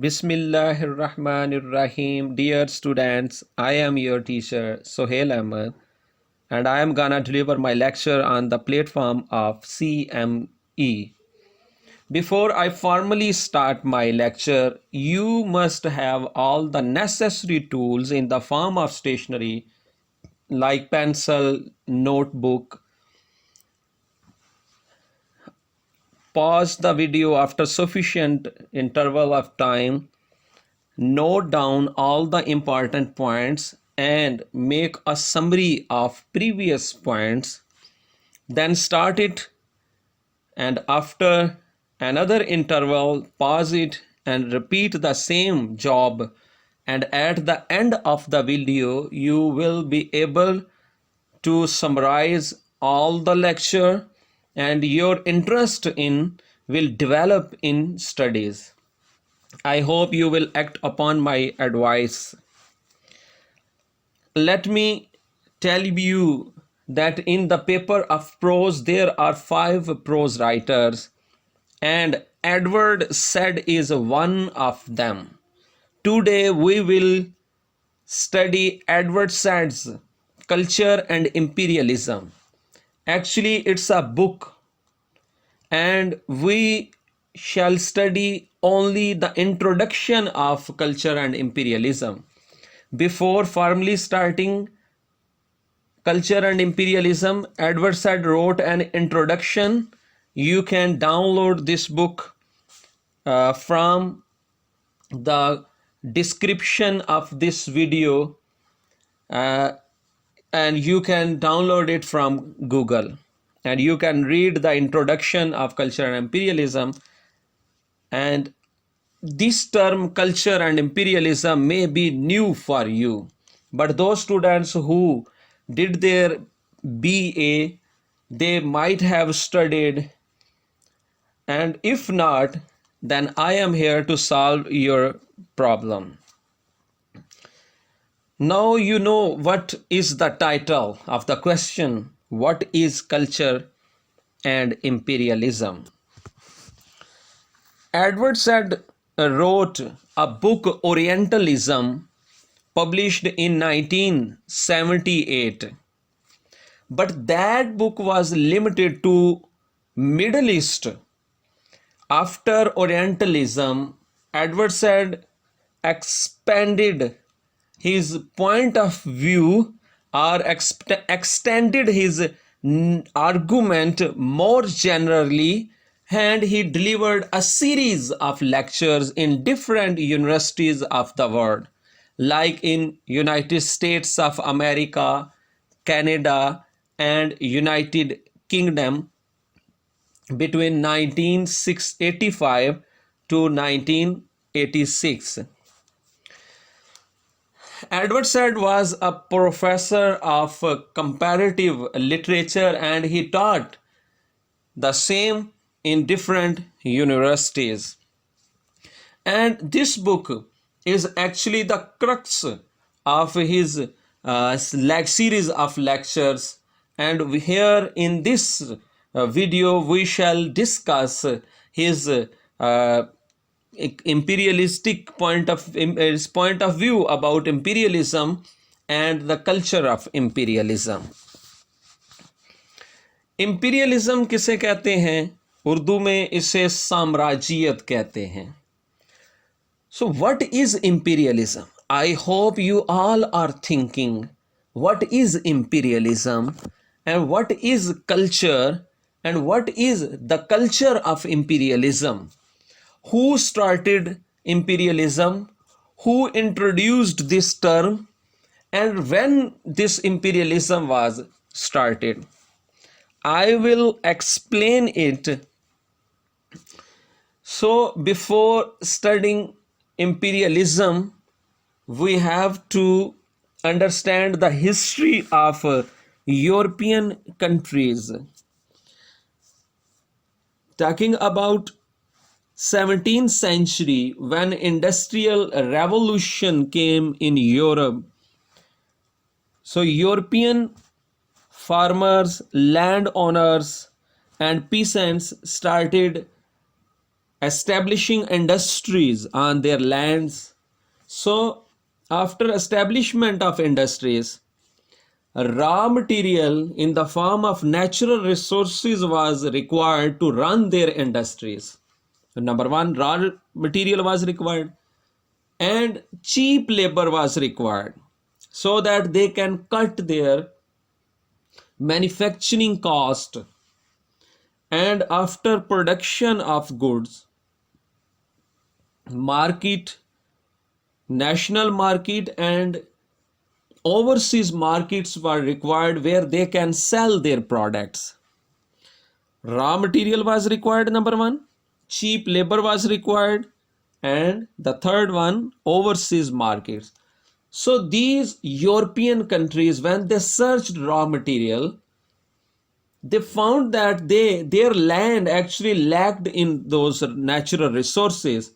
Bismillahirrahmanirrahim. Dear students, I am your teacher Sohail Ahmed and I am gonna deliver my lecture on the platform of CME. Before I formally start my lecture, you must have all the necessary tools in the form of stationery like pencil, notebook. Pause the video after sufficient interval of time. Note down all the important points and make a summary of previous points. Then start it, and after another interval, pause it and repeat the same job. And at the end of the video, you will be able to summarize all the lecture and your interest in will develop in studies. I hope you will act upon my advice. Let me tell you that in the paper of prose there are 5 prose writers and Edward Said is one of them. Today we will study Edward Said's Culture and Imperialism. Actually, it's a book and we shall study only the introduction of culture and imperialism. Before formally starting Culture and Imperialism, Edward Said wrote an introduction. You can download this book from the description of this video uh, and you can download it from Google and you can read the introduction of Culture and Imperialism. And this term culture and imperialism may be new for you, but those students who did their BA, they might have studied, and if not, then I am here to solve your problem. Now you know what is the title of the question: what is culture and imperialism? Edward Said wrote a book, Orientalism, published in 1978. But that book was limited to Middle East. After Orientalism, Edward Said expanded his point of view or extended his argument more generally, and he delivered a series of lectures in different universities of the world, like in United States of America, Canada, and United Kingdom between 1985 to 1986. Edward Said was a professor of comparative literature and he taught the same in different universities. And this book is actually the crux of his series of lectures. And here in this video, we shall discuss his imperialistic point of view about imperialism and the culture of imperialism. imperialism किसे कहते हैं? उर्दू में इसे साम्राज्यियत कहते हैं. So what is imperialism? I hope you all are thinking what is imperialism and what is culture and what is the culture of imperialism. Who started imperialism? Who introduced this term? And when this imperialism was started? I will explain it. So before studying imperialism, we have to understand the history of European countries. Talking about 17th century, when industrial revolution came in Europe, so European farmers, landowners and peasants started establishing industries on their lands. So, after establishment of industries, raw material in the form of natural resources was required to run their industries. Number one, raw material was required, and cheap labor was required so that they can cut their manufacturing cost. And after production of goods, market, national market and overseas markets were required where they can sell their products. Raw material was required, number one, cheap labor was required, and the third one, overseas markets. So these European countries, when they searched raw material, they found that their land actually lacked in those natural resources,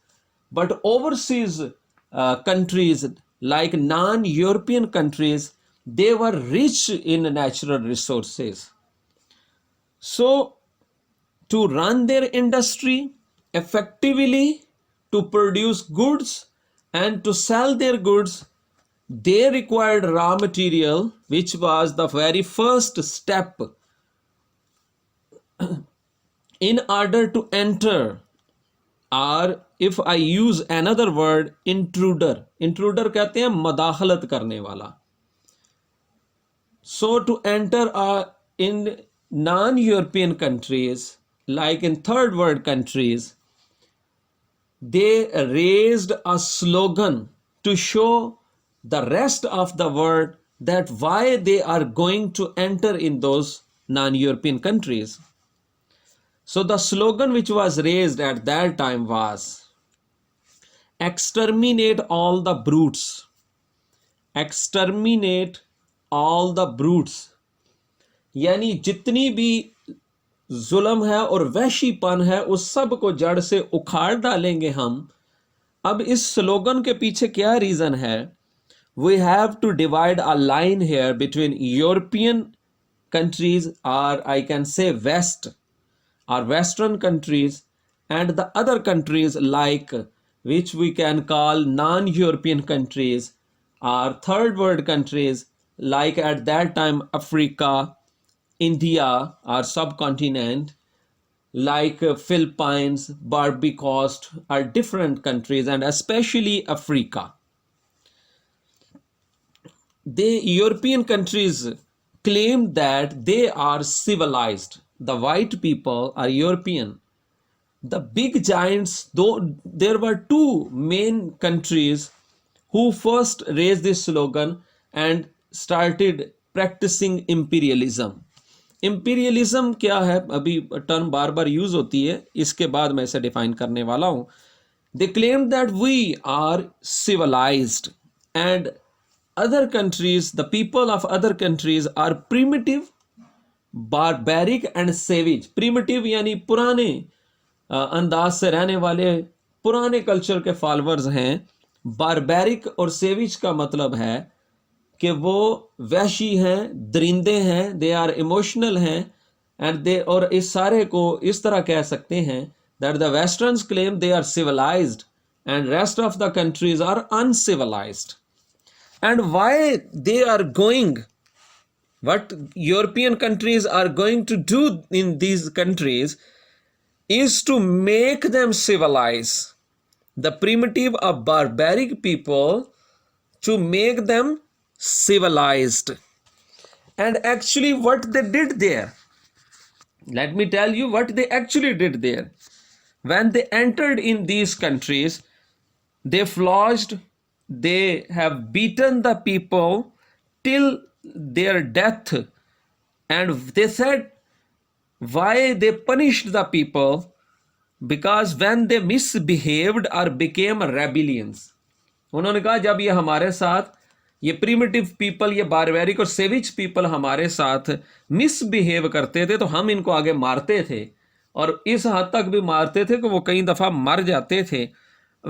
but overseas countries like non-European countries, they were rich in natural resources. So to run their industry effectively, to produce goods and to sell their goods, they required raw material, which was the very first step in order to enter, or if I use another word, intruder कहते हैं मदाखलत करने वाला. So to enter in non-European countries, like in third world countries, they raised a slogan to show the rest of the world that why they are going to enter in those non-European countries. So the slogan which was raised at that time was, exterminate all the brutes. Exterminate all the brutes. यानी जितनी भी जुल्म है और वहशीपन है उस सब को जड़ से उखाड़ डालेंगे हम. अब इस स्लोगन के पीछे क्या रीजन है? We have to divide a line here between European countries, or I can say West, or Western countries, and the other countries like, which we can call non-European countries or third world countries, like at that time Africa, India or subcontinent, like Philippines, Barbary Coast are different countries, and especially Africa. The European countries claim that they are civilized. The white people are European. The big giants, though there were two main countries who first raised this slogan and started practicing imperialism. Imperialism क्या है? अभी term बार बार use होती है, इसके बाद मैं इसे define करने वाला हूं. They claim that we are civilized and other countries, the people of other countries are primitive, barbaric and savage. Primitive यानी पुराने अंदाज से रहने वाले, पुराने कल्चर के फॉलोअर्स हैं. बारबैरिक और सेविज का मतलब है कि वो वहशी हैं, दरिंदे हैं, दे आर इमोशनल हैं, एंड दे, और इस सारे को इस तरह कह सकते हैं that the westerns claim they are civilized and rest of the countries are uncivilized. And why they are going, what European countries are going to do in these countries is to make them civilize the primitive or barbaric people, to make them civilized. And actually what they did there, let me tell you what they actually did there. When they entered in these countries, they flogged, they have beaten the people till their death. And they said why they punished the people, because when they misbehaved or became rebellions. उन्होंने कहा जब ये हमारे साथ, ये primitive people, ये barbaric और savage people हमारे साथ मिसबिहेव करते थे तो हम इनको आगे मारते थे, और इस हद तक भी मारते थे कि वो कई दफ़ा मर जाते थे.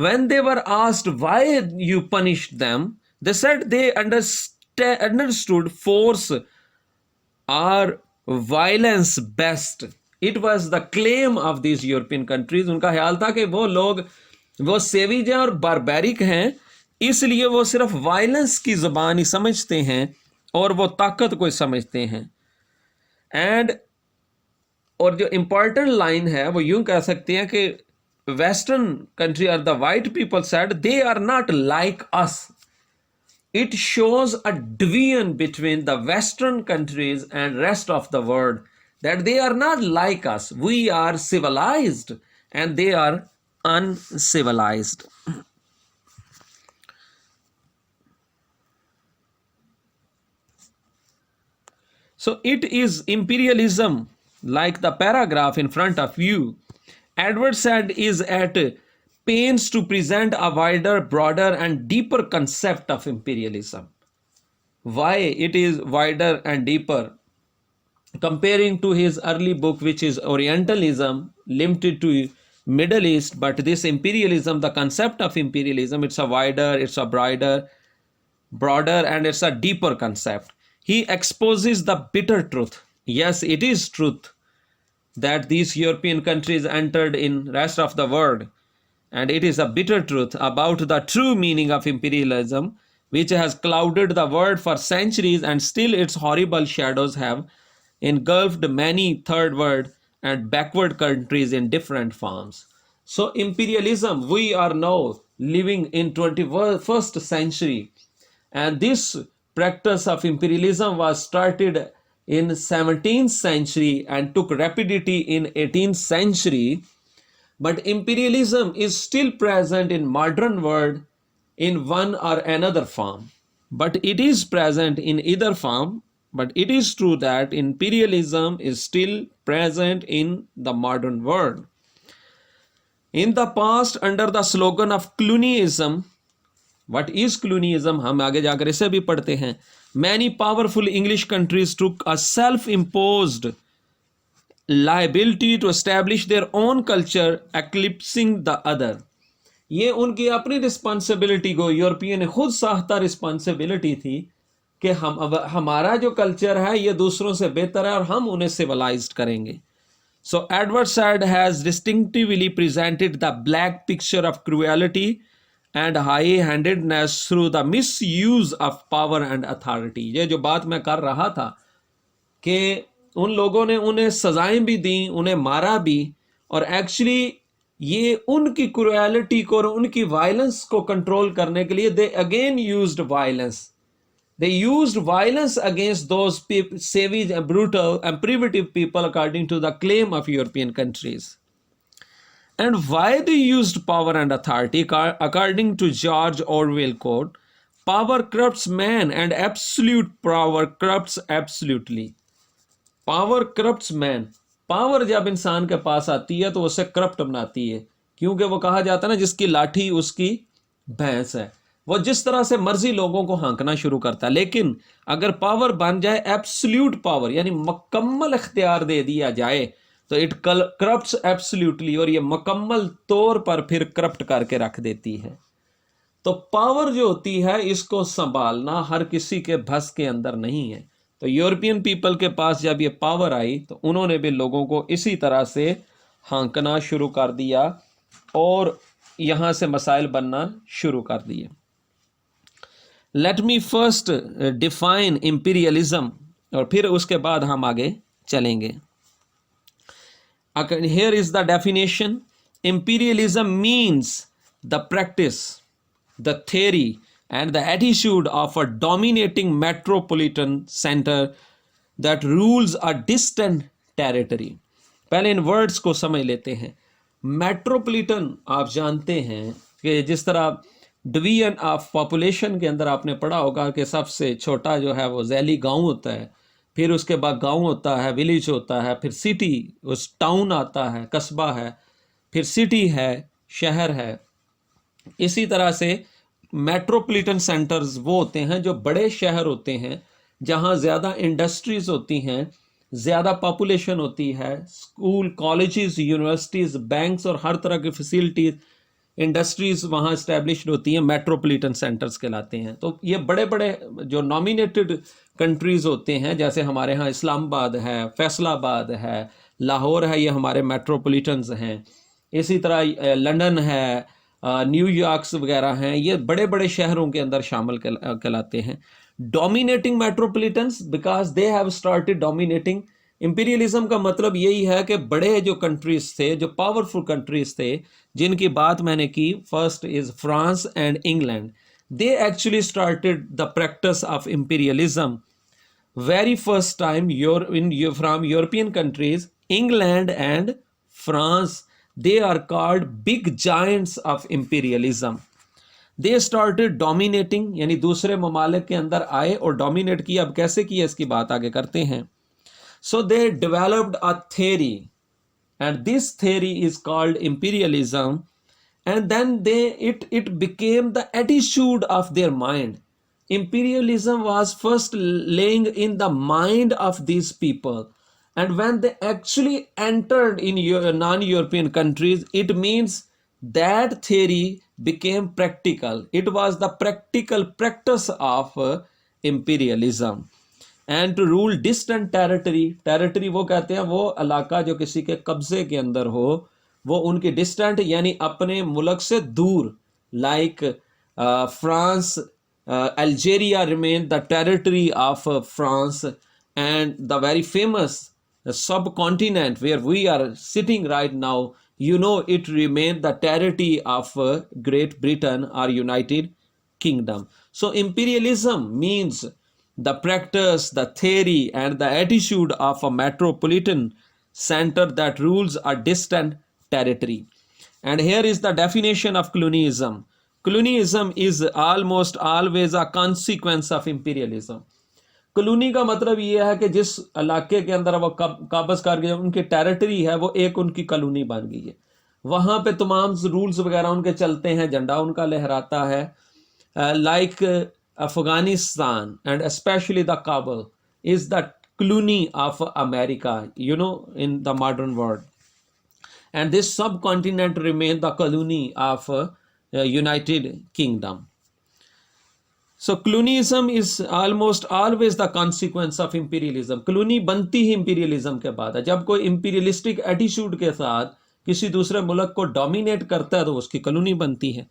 When they were asked why you punished them, they said they understood force or violence best. It was the claim of this European countries. उनका ख्याल था कि वो लोग वो सेविज हैं और बारबैरिक हैं, इसलिए वो सिर्फ वायलेंस की ज़बान ही समझते हैं और वो ताकत को समझते हैं। एंड और जो इम्पॉर्टेंट लाइन है वो यूं कह सकते हैं कि western country are the white people said they are not like us. It shows a division between the western countries and rest of the world, that they are not like us. We are civilized and they are uncivilized. So it is imperialism, like the paragraph in front of you. Edward Said is at pains to present a wider, broader and deeper concept of imperialism. Why it is wider and deeper? Comparing to his early book, which is Orientalism, limited to Middle East, but this imperialism, the concept of imperialism, it's a wider, it's a broader, and it's a deeper concept. He exposes the bitter truth. Yes, it is truth that these European countries entered in rest of the world, and it is a bitter truth about the true meaning of imperialism, which has clouded the world for centuries, and still its horrible shadows have engulfed many third world and backward countries in different forms. So imperialism, we are now living in 21st century, and this practice of imperialism was started in 17th century and took rapidity in 18th century. But imperialism is still present in modern world in one or another form. But it is present in either form. But it is true that imperialism is still present in the modern world. In the past, under the slogan of Clunyism, what is Clunyism? हम आगे जाकर इसे भी पढ़ते हैं. Many powerful English countries took a self-imposed liability to establish their own culture, eclipsing the other. ये उनकी अपनी रिस्पॉन्सिबिलिटी को यूरोपियन ने खुद साख्ता रिस्पॉन्सिबिलिटी थी कि हमारा जो कल्चर है ये दूसरों से बेहतर है और हम उन्हें सिविलाइज्ड करेंगे. So Edward Said has distinctively presented the black picture of cruelty and high-handedness through the misuse of power and authority. ये जो बात मैं कर रहा था कि उन लोगों ने उन्हें सजाएं भी दी, उन्हें मारा भी, और एक्चुअली ये उनकी क्रुएलिटी को और उनकी वायलेंस को कंट्रोल करने के लिए they again used violence. They used violence against those savage and brutal and primitive people according to the claim of European countries. And why they used power and authority? According to George Orwell quote, power corrupts man and absolute power corrupts absolutely. Power corrupts man. Power जब इंसान के पास आती है तो उसे corrupt बनाती है, क्योंकि वो कहा जाता है ना, जिसकी लाठी उसकी भैंस है. वो जिस तरह से मर्जी लोगों को हाँकना शुरू करता है. लेकिन अगर पावर बन जाए एब्सोल्यूट पावर, यानी मुकम्मल इख्तियार दे दिया जाए, तो इट करप्ट्स एब्सोल्यूटली, और ये मुकम्मल तौर पर फिर करप्ट करके रख देती है. तो पावर जो होती है इसको संभालना हर किसी के बस के अंदर नहीं है. तो यूरोपियन पीपल के पास जब ये पावर आई तो उन्होंने भी लोगों को इसी तरह से हाँकना शुरू कर दिया और यहाँ से मसाइल बनना शुरू कर दिए. Let me first define imperialism, और फिर उसके बाद हम आगे चलेंगे. Here is the definition. Imperialism means the practice, the theory and the attitude of a dominating metropolitan center that rules a distant territory. पहले इन वर्ड्स को समझ लेते हैं. मेट्रोपॉलिटन आप जानते हैं कि जिस तरह डिवीजन ऑफ पॉपुलेशन के अंदर आपने पढ़ा होगा कि सबसे छोटा जो है वो ज़ैली गांव होता है, फिर उसके बाद गांव होता है, विलेज होता है, फिर सिटी, उस टाउन आता है, कस्बा है, फिर सिटी है, शहर है. इसी तरह से मेट्रोपॉलिटन सेंटर्स वो होते हैं जो बड़े शहर होते हैं जहाँ ज़्यादा इंडस्ट्रीज़ होती हैं, ज़्यादा पॉपुलेशन होती है, स्कूल, कॉलेजेस, यूनिवर्सिटीज़, बैंक्स और हर तरह की फैसिलिटीज़, इंडस्ट्रीज़ वहाँ इस्टेब्लिश्ड होती हैं, मेट्रोपॉलिटन सेंटर्स कहलाते हैं. तो ये बड़े बड़े जो नॉमिनेटेड कंट्रीज़ होते हैं, जैसे हमारे यहाँ इस्लामाबाद है, फैसलाबाद है, लाहौर है, ये हमारे मेट्रोपॉलिटन्स हैं। इसी तरह लंदन है, न्यूयॉर्क्स वगैरह हैं, ये बड़े बड़े शहरों के अंदर शामिल कहलाते हैं। Dominating metropolitans because they have started dominating. Imperialism का मतलब यही है कि बड़े जो कंट्रीज थे, जो पावरफुल कंट्रीज थे, जिनकी बात मैंने की, first is France and England, they actually started the practice of imperialism very first time from European countries. England and France, they are called big giants of imperialism. they started dominating, यानी दूसरे ममालिक के अंदर आए और dominate किया। अब कैसे किया इसकी बात आगे करते हैं। so they developed a theory and this theory is called imperialism, and then it became the attitude of their mind. Imperialism was first laying in the mind of these people, and when they actually entered in non-European countries, it means that theory became practical. It was the practical practice of imperialism. And to rule distant territory, territory वो कहते हैं वो इलाका जो किसी के कब्जे के अंदर हो, वो उनकी डिस्टेंट यानी अपने मुल्क से दूर, like France, Algeria remain the territory of France, and the very famous subcontinent where we are sitting right now, you know, it remained the territory of Great Britain or United Kingdom. So imperialism means the practice, the theory, and the attitude of a metropolitan center that rules a distant territory. And here is the definition of colonialism. Colonialism is almost always a consequence of imperialism. Colony का मतलब ये है कि जिस इलाके के अंदर वो काबज कर गए, उनकी टेरिटरी है, वो एक उनकी कॉलोनी बन गई है। वहाँ पे तमाम रूल्स वगैरह उनके चलते हैं, झंडा उनका लहराता है। Like Afghanistan and especially the Kabul is the colony of America, you know, in the modern world, and this subcontinent remain the colony of United Kingdom. So colonialism is almost always the consequence of imperialism. Colony बनती ही imperialism के बाद है। जब कोई imperialistic attitude के साथ किसी दूसरे मुल्क को dominate करता है तो उसकी कॉलोनी बनती है.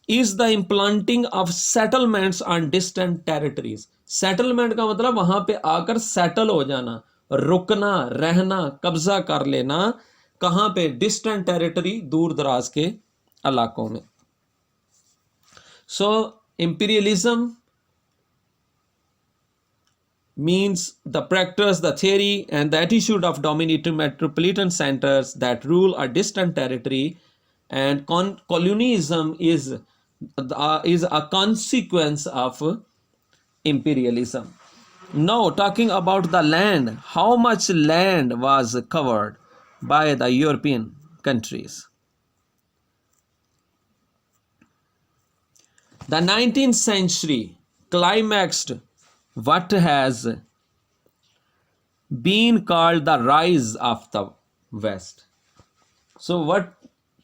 Is the implanting of settlements on distant territories. Settlement का मतलब वहां पे आकर settle हो जाना, रुकना, रहना, कब्जा कर लेना, कहां पे? distant territory, दूर दराज के इलाकों में. So imperialism means the practice, the theory, and the attitude of dominating metropolitan centers that rule a distant territory, and colonialism is a consequence of imperialism. Now talking about the land, how much land was covered by the European countries? The 19th century climaxed what has been called the rise of the West. So what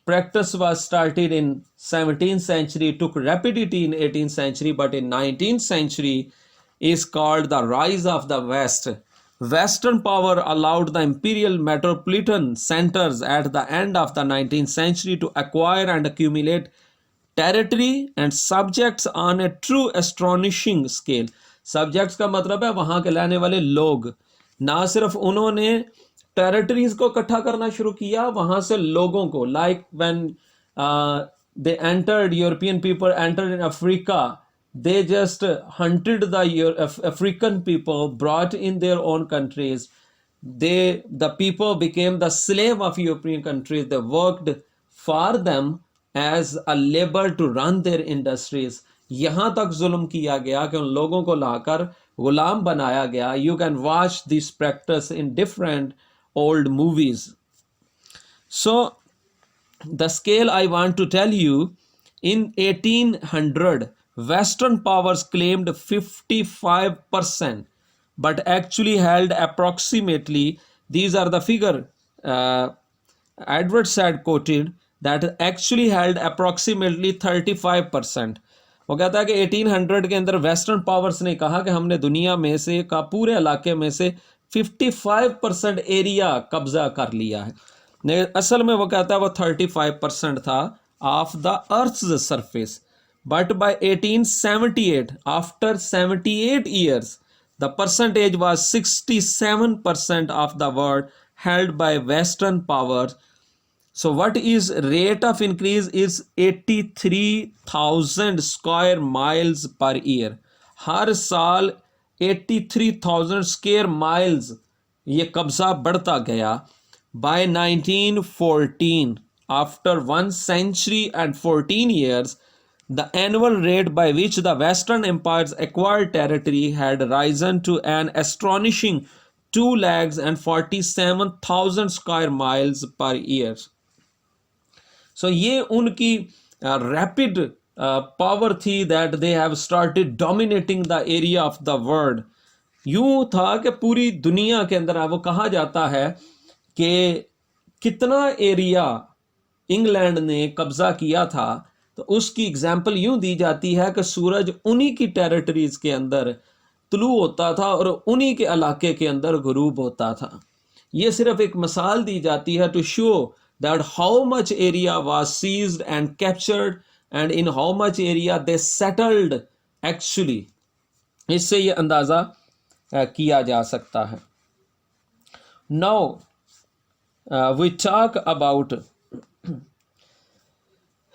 practice was started in 17th century took rapidity in 18th century, but in 19th century is called the rise of the West. Western power allowed the imperial metropolitan centers at the end of the 19th century to acquire and accumulate territory and subjects on a true astonishing scale. Subjects का मतलब है वहां के रहने वाले लोग. ना सिर्फ उन्होंने टेरिटरीज को इकट्ठा करना शुरू किया, वहां से लोगों को, like when they entered, European people entered in Africa, they just hunted the African people, brought in their own countries. The people became the slave of European countries. They worked for them as a labor to run their industries. यहाँ तक जुल्म किया गया कि उन लोगों को लाकर गुलाम बनाया गया. You can watch this practice in different old movies. So the scale I want to tell you, in 1800 Western powers claimed 55%, but actually held approximately, these are the figure Edward Said quoted, that actually held approximately 35%. वो कहता है कि 1800 के अंदर western powers ने कहा कि हमने दुनिया में से का पूरे इलाके में से 55% एरिया कब्जा कर लिया है। असल में वो कहता है वो 35% था of the earth's surface, but by 1878 after 78 years the percentage was 67% of the world held by western powers. So what is rate of increase is 83,000 square miles per year. हर साल 83,000 square miles ये कब्जा बढ़ता गया. By 1914, after 1 century and 14 years, the annual rate by which the Western empires acquired territory had risen to an astonishing 2,47,000 square miles per year. So ये उनकी rapid power थी, that they have started dominating the area of the world. यूं था कि पूरी दुनिया के अंदर वो कहा जाता है कि कितना एरिया इंग्लैंड ने कब्जा किया था, तो उसकी एग्जाम्पल यूं दी जाती है कि सूरज उन्हीं की टेरिटरीज के अंदर तुलू होता था और उन्हीं के इलाके के अंदर गुरूब होता था. ये सिर्फ एक मिसाल दी जाती है to show that how much area was seized and captured and in how much area they settled actually. इससे ये अंदाज़ा किया जा सकता है. Now we talk about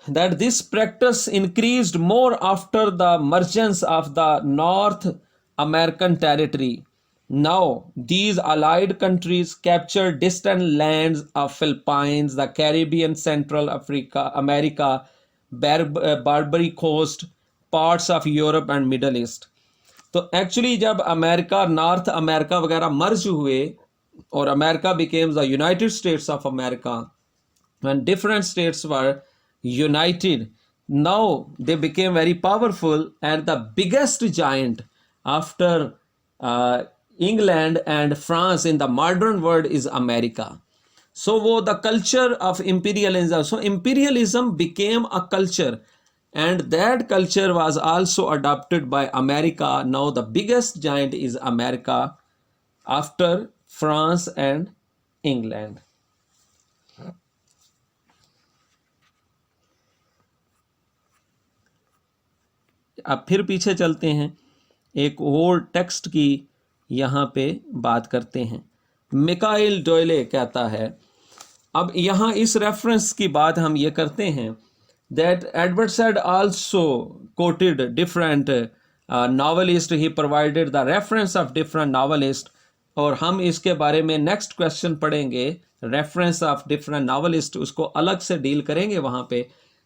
that this practice increased more after the emergence of the North American territory. Now, these allied countries captured distant lands of Philippines, the Caribbean, Central America, Barbary Coast, parts of Europe and Middle East. तो actually जब America, north America वगैरह मर्ज हुए और America becomes the United States of America and different states were united, now they became very powerful, and the biggest giant after England and France in the modern world is America. So the culture of imperialism, so imperialism became a culture, and that culture was also adopted by America. Now the biggest giant is America after France and England. अब फिर पीछे चलते हैं, एक और text की यहाँ पे बात करते हैं. मिकाइल डॉयले कहता है, अब यहाँ इस रेफरेंस की बात हम ये करते हैं, that Edward Said also coated different novelist, he provided the reference of different novelist, और हम इसके बारे में नेक्स्ट क्वेश्चन पढ़ेंगे, रेफरेंस ऑफ डिफरेंट नॉवलिस्ट, उसको अलग से डील करेंगे वहाँ पे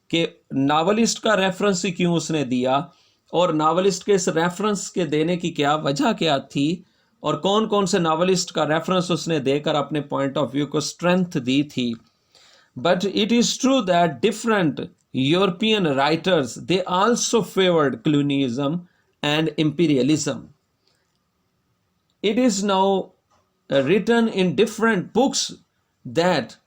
कि नॉवलिस्ट का रेफरेंस क्यों उसने दिया और नॉवलिस्ट के इस रेफरेंस के देने की क्या वजह क्या थी, और कौन कौन से नॉवलिस्ट का रेफरेंस उसने देकर अपने पॉइंट ऑफ व्यू को स्ट्रेंथ दी थी. But it is true that different European writers they also favoured colonialism and imperialism. It is now written in different books that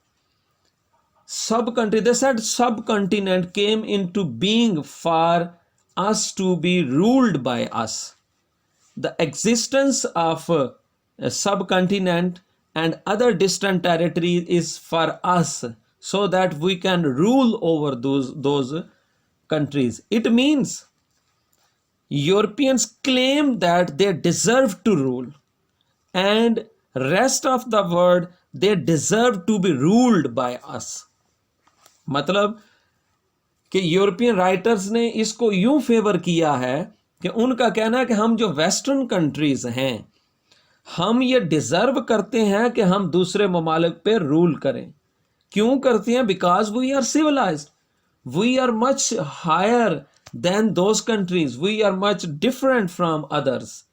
they said subcontinent came into being for us to be ruled by us. The existence of a subcontinent and other distant territories is for us, so that we can rule over those countries. It means Europeans claim that they deserve to rule, and rest of the world they deserve to be ruled by us. मतलब कि European writers ने इसको यूं favour किया है कि उनका कहना है कि हम जो वेस्टर्न कंट्रीज हैं, हम ये डिज़र्व करते हैं कि हम दूसरे ममालिक पे रूल करें. क्यों करते हैं? Because we are civilized, we are much higher than those countries, we are much different from others.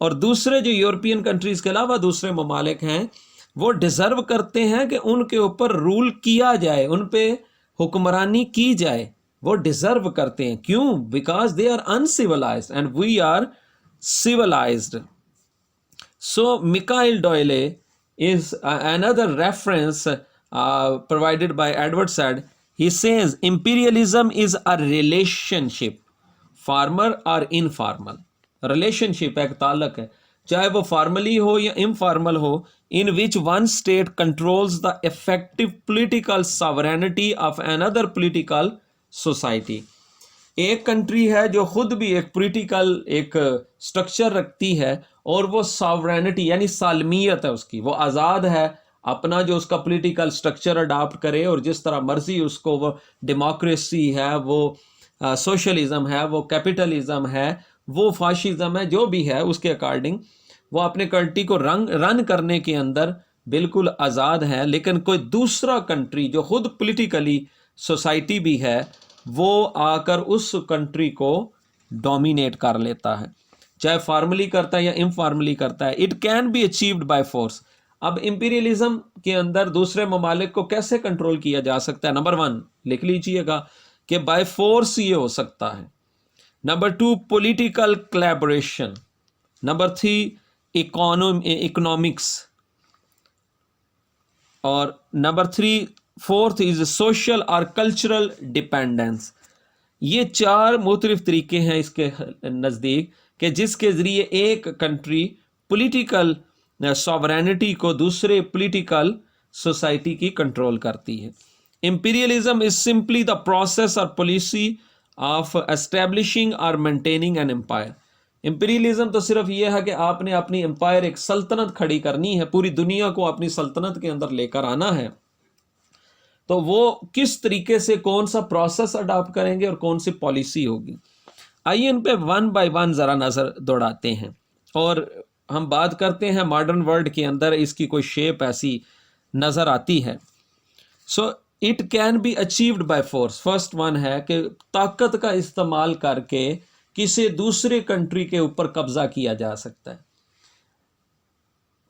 और दूसरे जो यूरोपियन कंट्रीज के अलावा दूसरे ममालिक हैं, वो डिज़र्व करते हैं कि उनके ऊपर रूल किया जाए, उन पे हुक्मरानी की जाए, वो डिज़र्व करते हैं. क्यों? Because they are uncivilized and we are civilized. So Michael Doyle is another reference provided by Edward Said. He says imperialism is a relationship, formal or informal. Relationship एक ताल्लुक है. चाहे वो फॉर्मली हो या इनफॉर्मल हो, in which one state controls the effective political sovereignty of another political society. एक country है जो खुद भी एक पॉलिटिकल एक स्ट्रक्चर रखती है और वो सॉवरेनिटी यानी सालमियत है उसकी, वो आज़ाद है अपना जो उसका पॉलिटिकल स्ट्रक्चर अडाप्ट करे और जिस तरह मर्जी उसको, वो डेमोक्रेसी है, वो सोशलिज्म है, वो कैपिटलिज्म है, वो फाशिज्म है, जो भी है उसके अकॉर्डिंग वो अपने कंट्री को रन करने के अंदर बिल्कुल आज़ाद है। लेकिन कोई दूसरा कंट्री जो खुद पॉलिटिकली सोसाइटी भी है, वो आकर उस कंट्री को डोमिनेट कर लेता है, चाहे फॉर्मली करता है या इनफॉर्मली करता है। It can be achieved by force. अब इंपीरियलिज्म के अंदर दूसरे ममालिक को कैसे कंट्रोल किया जा सकता है? नंबर 1 लिख लीजिएगा कि बाय फोर्स ये हो सकता है। Number 2 political collaboration. Number 3 economics. और नंबर 3 फोर्थ इज सोशल और कल्चरल डिपेंडेंस। ये 4 मुख्तलिफ तरीके हैं इसके नज़दीक कि जिसके ज़रिए एक कंट्री पॉलिटिकल सॉवरेनिटी को दूसरे पॉलिटिकल सोसाइटी की कंट्रोल करती है। Imperialism is simply the process और पॉलिसी ऑफ एस्टेब्लिशिंग और मेंटेनिंग एन एम्पायर। इंपीरियलिज्म तो सिर्फ ये है कि आपने अपनी एम्पायर, एक सल्तनत खड़ी करनी है, पूरी दुनिया को अपनी सल्तनत के अंदर लेकर आना है। तो वो किस तरीके से कौन सा प्रोसेस अडॉप्ट करेंगे और कौन सी पॉलिसी होगी। आइए इन पे वन बाय वन ज़रा नज़र दौड़ाते हैं और हम बात करते हैं मॉडर्न वर्ल्ड के अंदर इसकी कोई शेप ऐसी नज़र आती है। So it can be achieved by force. First one है कि ताकत का इस्तेमाल करके किसी दूसरे कंट्री के ऊपर कब्जा किया जा सकता है।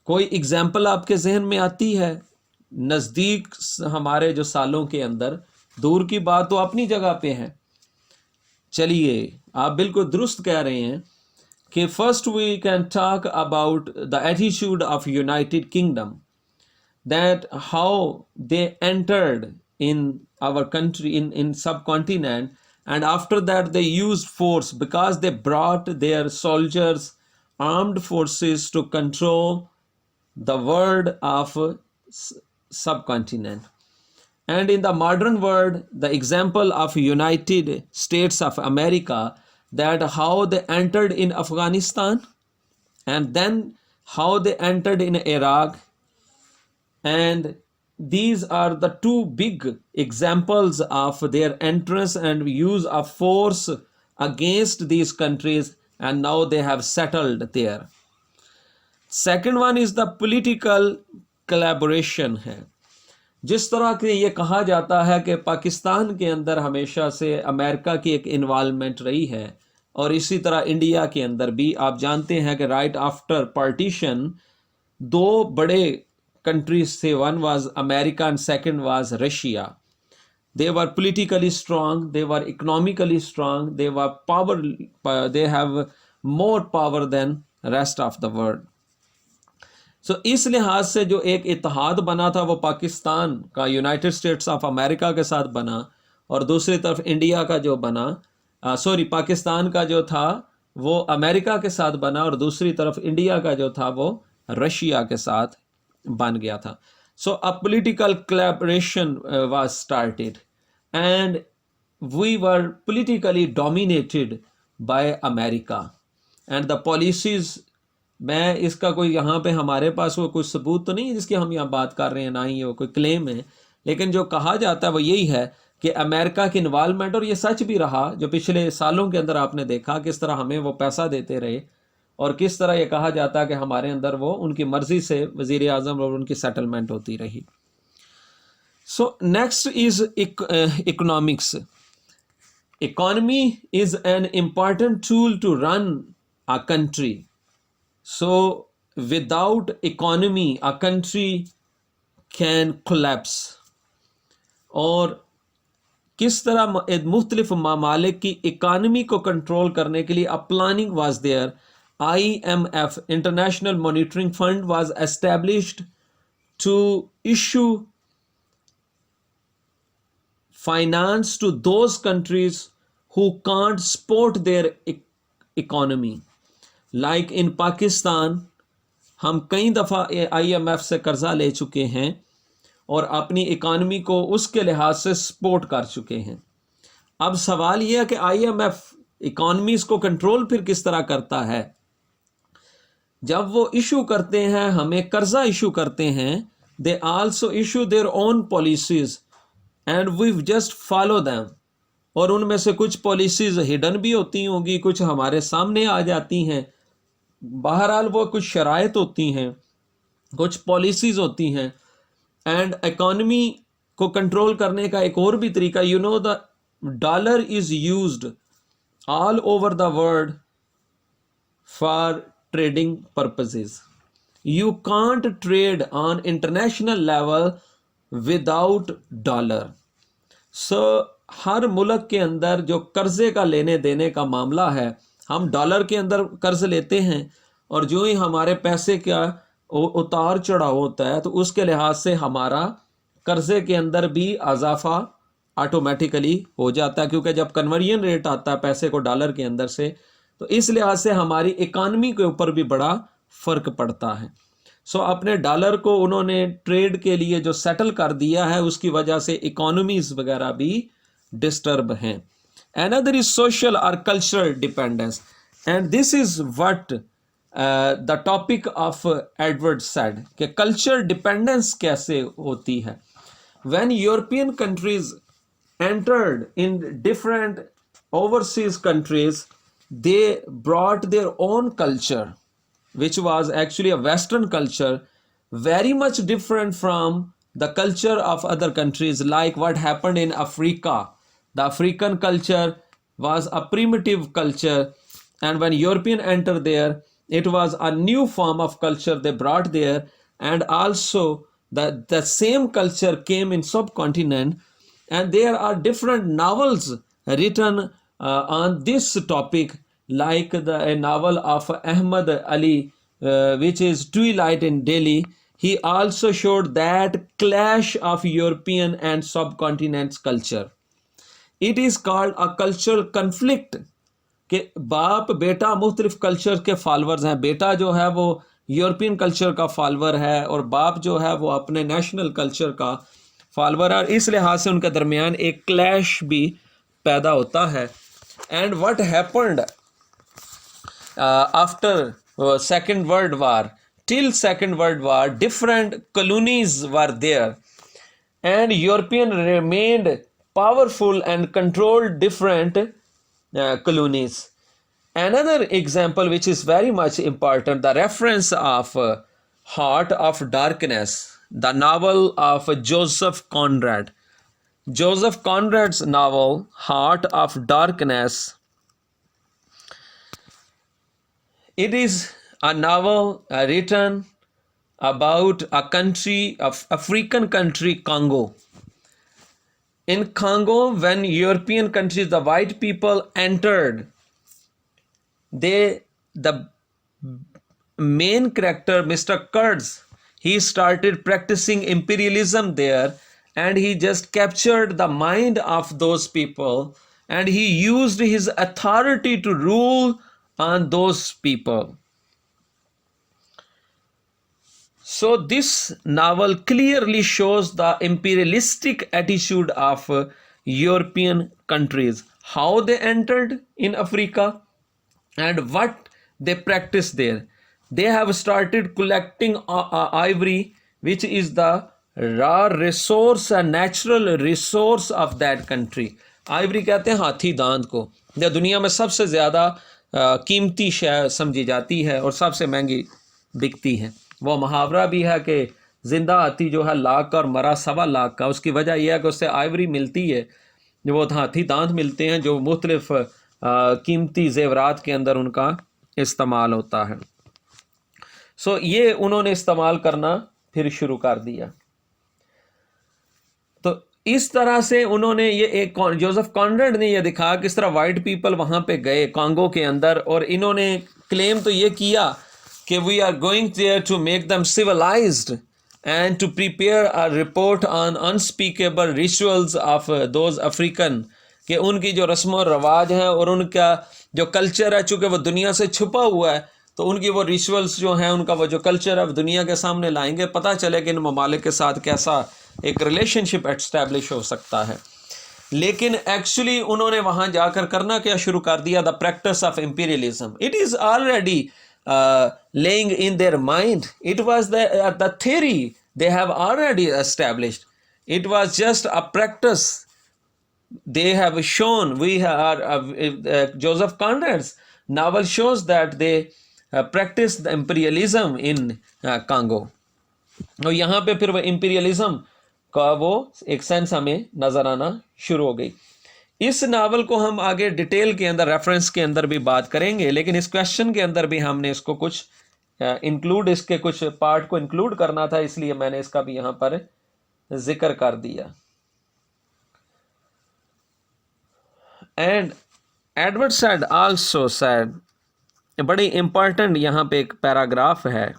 कोई एग्जाम्पल आपके जहन में आती है? नज़दीक हमारे जो सालों के अंदर, दूर की बात तो अपनी जगह पे है। चलिए, आप बिल्कुल दुरुस्त कह रहे हैं कि first we can talk about the attitude of United Kingdom, that how they entered in our country in subcontinent, and after that they used force because they brought their soldiers, armed forces to control the world of subcontinent. And in the modern world, the example of United States of America, that how they entered in Afghanistan and then how they entered in Iraq. And these are the two big examples of their entrance and use of force against these countries, and now they have settled there. Second one is the political collaboration है। जिस तरह के ये कहा जाता है कि पाकिस्तान के अंदर हमेशा से अमेरिका की एक इन्वॉल्वमेंट रही है, और इसी तरह इंडिया के अंदर भी आप जानते हैं कि राइट आफ्टर पार्टीशन 2 बड़े countries थे, one was America and second was Russia. They were politically strong, they were economically strong, they were they have more power than rest of the world. So इस लिहाज से जो एक इत्तेहाद बना था वो पाकिस्तान का यूनाइटेड स्टेट्स ऑफ अमेरिका के साथ बना, और दूसरी तरफ इंडिया का जो बना, पाकिस्तान का जो था वो अमेरिका के साथ बना, और दूसरी तरफ इंडिया का जो था वो रशिया के साथ बन गया था। So a political collaboration was started and we were politically dominated by America and the policies. मैं इसका कोई यहाँ पे हमारे पास वो कोई सबूत तो नहीं है जिसकी हम यहाँ बात कर रहे हैं, ना ही वो कोई क्लेम है, लेकिन जो कहा जाता है वो यही है कि अमेरिका की इन्वॉल्वमेंट, और ये सच भी रहा, जो पिछले सालों के अंदर आपने देखा किस तरह हमें वो पैसा देते रहे और किस तरह ये कहा जाता है कि हमारे अंदर वो उनकी मर्जी से वज़ीर आज़म और उनकी सेटलमेंट होती रही। So next is economics. Economy is an important tool to run a country. So without economy a country can collapse. और किस तरह मुख्तलिफ ममालिक की इकानमी को कंट्रोल करने के लिए a planning was there. IMF, International Monetary Fund, was established to issue finance to those countries who can't support their economy. Like in Pakistan हम कई दफ़ा IMF से कर्ज़ा ले चुके हैं और अपनी इकानमी को उसके लिहाज से सपोर्ट कर चुके हैं। अब सवाल यह है कि IMF इकॉनमीज़ को कंट्रोल फिर किस तरह करता है। जब वो इशू करते हैं, हमें कर्जा इशू करते हैं, they also issue their own policies and we just follow them. और उनमें से कुछ पॉलिसीज हिडन भी होती होंगी, कुछ हमारे सामने आ जाती हैं। बहरहाल वो कुछ शराइत होती हैं, कुछ पॉलिसीज होती हैं। एंड इकॉनमी को कंट्रोल करने का एक और भी तरीका, you know the dollar is used all over the world for trading purposes. You can't trade on international level without dollar. So हर मुल्क के अंदर जो कर्जे का लेने देने का मामला है, हम डॉलर के अंदर कर्ज लेते हैं और जो ही हमारे पैसे का उतार चढ़ाव होता है तो उसके लिहाज से हमारा कर्जे के अंदर भी इजाफा ऑटोमेटिकली हो जाता है, क्योंकि जब कन्वर्जन रेट आता है पैसे को डॉलर के अंदर से, तो इस लिहाज से हमारी इकानमी के ऊपर भी बड़ा फ़र्क पड़ता है। सो अपने डॉलर को उन्होंने ट्रेड के लिए जो सेटल कर दिया है, उसकी वजह से इकोनॉमीज़ वगैरह भी डिस्टर्ब हैं। अनदर इज सोशल और cultural dependence, and this is what the topic of Edward said कि कल्चर डिपेंडेंस कैसे होती है। When European countries entered in different overseas countries, they brought their own culture, which was actually a Western culture, very much different from the culture of other countries, like what happened in Africa. The African culture was a primitive culture, and when European entered there, it was a new form of culture they brought there, and also the same culture came in subcontinent, and there are different novels written on this topic, like a novel of Ahmad Ali, which is Twilight in Delhi. He also showed that clash of European and subcontinent's culture. It is called a cultural conflict कि बाप बेटा मुख्तलिफ culture के followers हैं। बेटा जो है वो यूरोपियन कल्चर का फॉलोअर है और बाप जो है वो अपने नेशनल कल्चर का फॉलोअर है, और इस लिहाज से उनके दरमियान एक क्लैश भी पैदा होता है। And what happened after Second World War? Till Second World War, different colonies were there, and European remained powerful and controlled different colonies. Another example which is very much important, the reference of Heart of Darkness, the novel of Joseph Conrad. Joseph Conrad's novel Heart of Darkness, it is a novel written about a country, of African country, Congo. In Congo, when European countries, the white people entered, the main character, Mr. Kurtz, he started practicing imperialism there, and he just captured the mind of those people, and he used his authority to rule on those people. So this novel clearly shows the imperialistic attitude of European countries, how they entered in Africa and what they practiced there. They have started collecting ivory, which is the raw resource and natural resource of that country. Ivory कहते हैं हाथी दांत को, जो दुनिया में सबसे ज़्यादा कीमती शय समझी जाती है और सबसे महंगी बिकती है। वो मुहावरा भी है कि ज़िंदा हाथी जो है लाख का और मरा 1.25 लाख का। उसकी वजह यह है कि उससे आइवरी मिलती है, जो वो हाथी दांत मिलते हैं, जो मुख्तलिफ कीमती ज़ेवरात के अंदर उनका इस्तेमाल होता है। सो ये उन्होंने इस्तेमाल करना फिर शुरू कर दिया। तो इस तरह से उन्होंने ये एक जोसेफ कॉनरेड ने ये दिखा किस तरह वाइट पीपल वहाँ पे गए कांगो के अंदर, और इन्होंने क्लेम तो ये किया कि we are going there to make them civilized and to prepare a report on unspeakable rituals of those African, कि उनकी जो रस्म और रवाज हैं और उनका जो कल्चर है, चूँकि वो दुनिया से छुपा हुआ है, तो उनकी वो रिचुअल्स जो हैं, उनका वो जो कल्चर है दुनिया के सामने लाएंगे, पता चले कि इन ममालिक के साथ कैसा एक रिलेशनशिप एस्टैब्लिश हो सकता है। लेकिन एक्चुअली उन्होंने वहाँ जाकर करना क्या शुरू कर दिया, the practice of imperialism. It is already laying in their mind, it was the theory they have already established. It was just a practice they have shown. We are Joseph Conrad's novel shows that they practiced the imperialism in Congo. और यहाँ पे फिर वो imperialism का वो एक sense हमें नज़र आना शुरू हो गई। इस नावल को हम आगे डिटेल के अंदर रेफरेंस के अंदर भी बात करेंगे, लेकिन इस क्वेश्चन के अंदर भी हमने इसको कुछ इंक्लूड, इसके कुछ पार्ट को इंक्लूड करना था, इसलिए मैंने इसका भी यहाँ पर जिक्र कर दिया। And Edward Said also sad, बड़ी इंपॉर्टेंट यहाँ पे एक पैराग्राफ है।